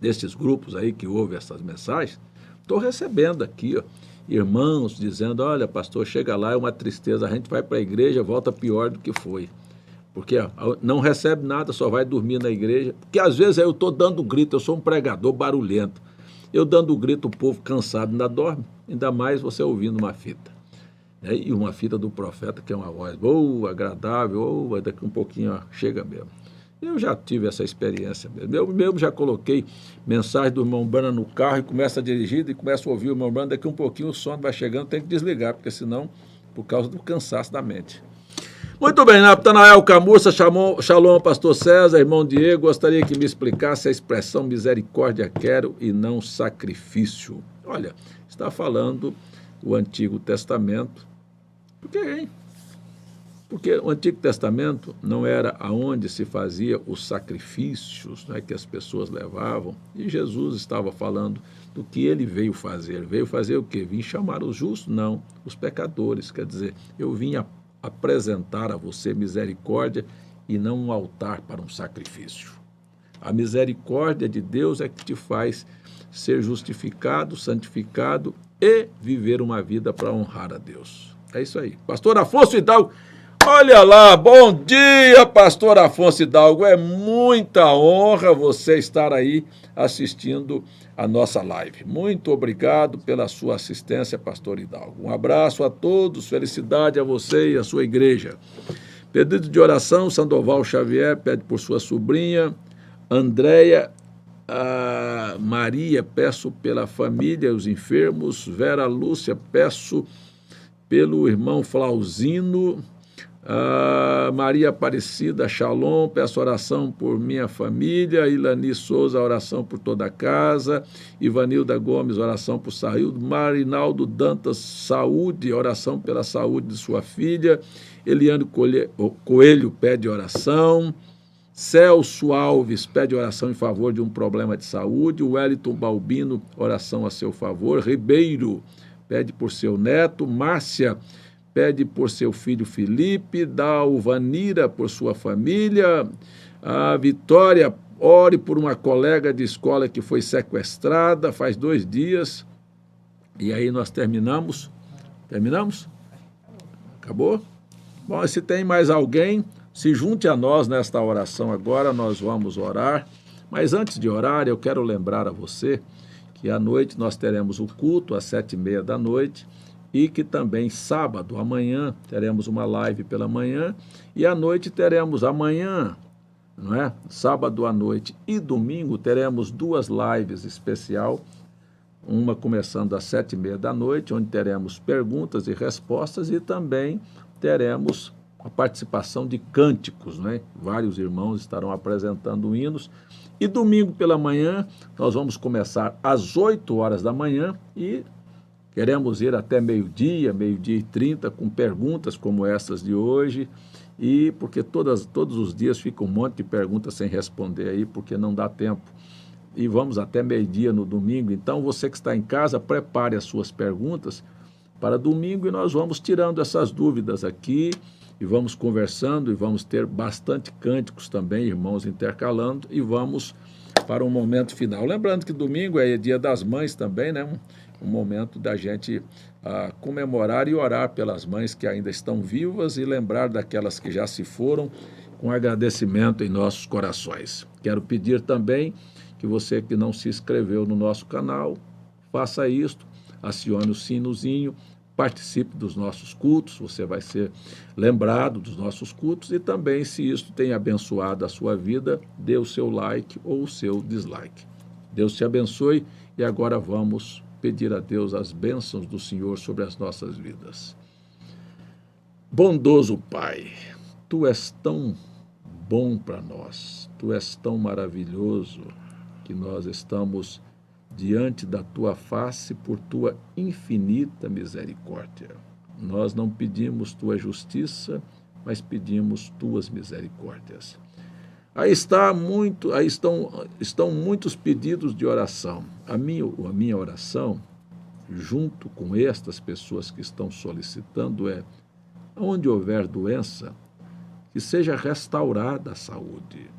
destes grupos aí que ouvem essas mensagens, estou recebendo aqui, ó, irmãos dizendo, olha, pastor, chega lá, é uma tristeza, a gente vai para a igreja, volta pior do que foi. Porque ó, não recebe nada, só vai dormir na igreja. Porque às vezes eu estou dando grito, eu sou um pregador barulhento. Eu dando grito, o povo cansado ainda dorme, ainda mais você ouvindo uma fita. E uma fita do profeta, que é uma voz boa, agradável, daqui um pouquinho ó, chega mesmo. Eu já tive essa experiência mesmo. Eu mesmo já coloquei mensagem do irmão Branham no carro e começa a dirigir e começa a ouvir o irmão Branham, daqui um pouquinho o sono vai chegando, tem que desligar, porque senão, por causa do cansaço da mente. Muito bem, Natanael Camurça, shalom, pastor César, irmão Diego, gostaria que me explicasse a expressão misericórdia quero e não sacrifício. Olha, está falando o Antigo Testamento, Por quê, hein? Porque o Antigo Testamento não era aonde se fazia os sacrifícios, né, que as pessoas levavam, e Jesus estava falando do que ele veio fazer. Veio fazer o quê? Vim chamar os justos? Não, os pecadores. Quer dizer, eu vim apresentar a você misericórdia e não um altar para um sacrifício. A misericórdia de Deus é que te faz ser justificado, santificado e viver uma vida para honrar a Deus. É isso aí. Pastor Afonso Hidalgo, olha lá, bom dia, pastor Afonso Hidalgo. É muita honra você estar aí assistindo a nossa live. Muito obrigado pela sua assistência, pastor Hidalgo. Um abraço a todos, felicidade a você e a sua igreja. Pedido de oração, Sandoval Xavier pede por sua sobrinha, Andréia Maria, peço pela família e os enfermos. Vera Lúcia, peço pelo irmão Flauzino. Maria Aparecida, Shalom, peço oração por minha família. Ilani Souza, oração por toda a casa. Ivanilda Gomes, oração por Saúde. Marinaldo Dantas, saúde, oração pela saúde de sua filha. Eliane Coelho pede oração. Celso Alves pede oração em favor de um problema de saúde. Wellington Balbino, oração a seu favor. Ribeiro pede por seu neto. Márcia pede por seu filho Felipe. Dalvanira por sua família. A Vitória, ore por uma colega de escola que foi sequestrada faz 2 dias. E aí nós terminamos. Terminamos? Acabou? Bom, se tem mais alguém, se junte a nós nesta oração agora, nós vamos orar. Mas antes de orar, eu quero lembrar a você que à noite nós teremos o culto às 7h30 da noite e que também sábado, amanhã, teremos uma live pela manhã e à noite teremos amanhã, não é? Sábado à noite e domingo teremos 2 lives especial, uma começando às 7h30 da noite, onde teremos perguntas e respostas e também teremos a participação de cânticos, né? Vários irmãos estarão apresentando hinos. E domingo pela manhã, nós vamos começar às 8h da manhã e queremos ir até meio-dia, 12h30, com perguntas como essas de hoje. E porque todos os dias fica um monte de perguntas sem responder aí, porque não dá tempo. E vamos até meio-dia no domingo. Então, você que está em casa, prepare as suas perguntas para domingo e nós vamos tirando essas dúvidas aqui e vamos conversando e vamos ter bastante cânticos também, irmãos intercalando, e vamos para um momento final. Lembrando que domingo é dia das mães também, né? Um momento da gente comemorar e orar pelas mães que ainda estão vivas e lembrar daquelas que já se foram, com agradecimento em nossos corações. Quero pedir também que você que não se inscreveu no nosso canal, faça isto, acione o sinozinho, participe dos nossos cultos, você vai ser lembrado dos nossos cultos e também, se isto tem abençoado a sua vida, dê o seu like ou o seu dislike. Deus te abençoe e agora vamos pedir a Deus as bênçãos do Senhor sobre as nossas vidas. Bondoso Pai, Tu és tão bom para nós, Tu és tão maravilhoso que nós estamos diante da Tua face por Tua infinita misericórdia. Nós não pedimos Tua justiça, mas pedimos Tuas misericórdias. Aí estão muitos pedidos de oração. A minha oração, junto com estas pessoas que estão solicitando, é: onde houver doença, que seja restaurada a saúde.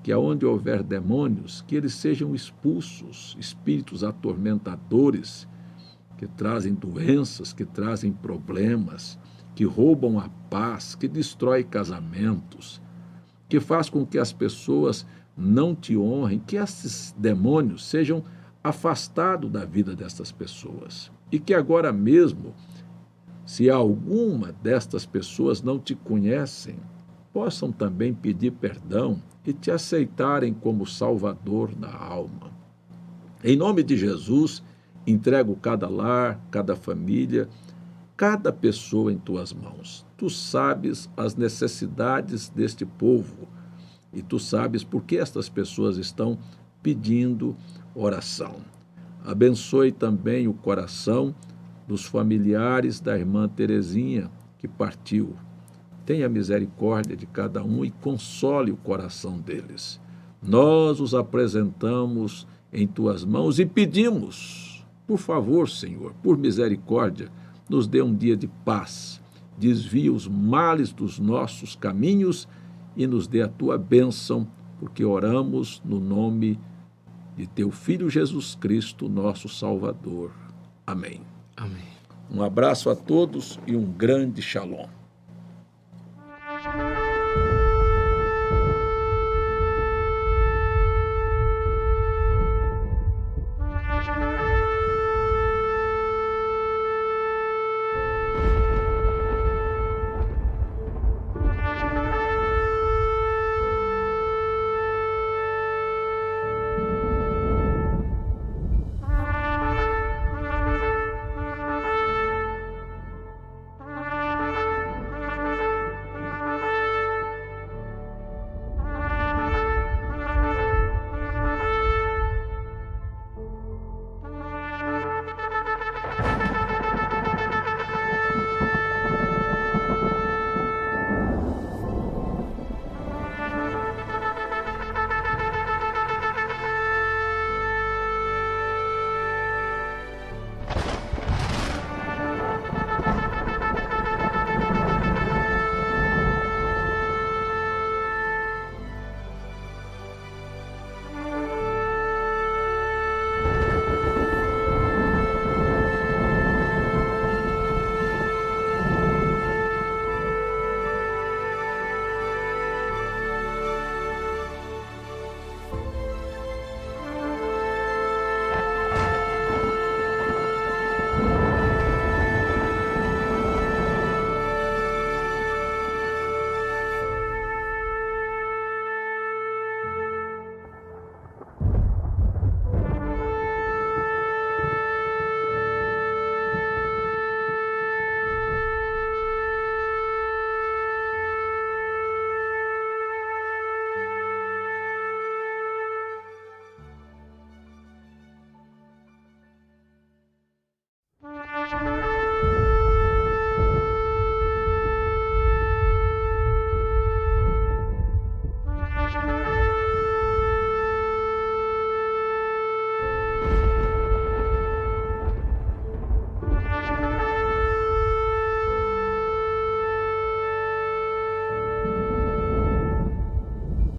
Que aonde houver demônios, que eles sejam expulsos, espíritos atormentadores, que trazem doenças, que trazem problemas, que roubam a paz, que destrói casamentos, que faz com que as pessoas não te honrem, que esses demônios sejam afastados da vida dessas pessoas. E que agora mesmo, se alguma destas pessoas não te conhecem, possam também pedir perdão e te aceitarem como Salvador da alma. Em nome de Jesus, entrego cada lar, cada família, cada pessoa em tuas mãos. Tu sabes as necessidades deste povo e tu sabes por que estas pessoas estão pedindo oração. Abençoe também o coração dos familiares da irmã Terezinha, que partiu. Tenha misericórdia de cada um e console o coração deles. Nós os apresentamos em tuas mãos e pedimos, por favor, Senhor, por misericórdia, nos dê um dia de paz, desvie os males dos nossos caminhos e nos dê a tua bênção, porque oramos no nome de teu Filho Jesus Cristo, nosso Salvador. Amém. Amém. Um abraço a todos e um grande shalom.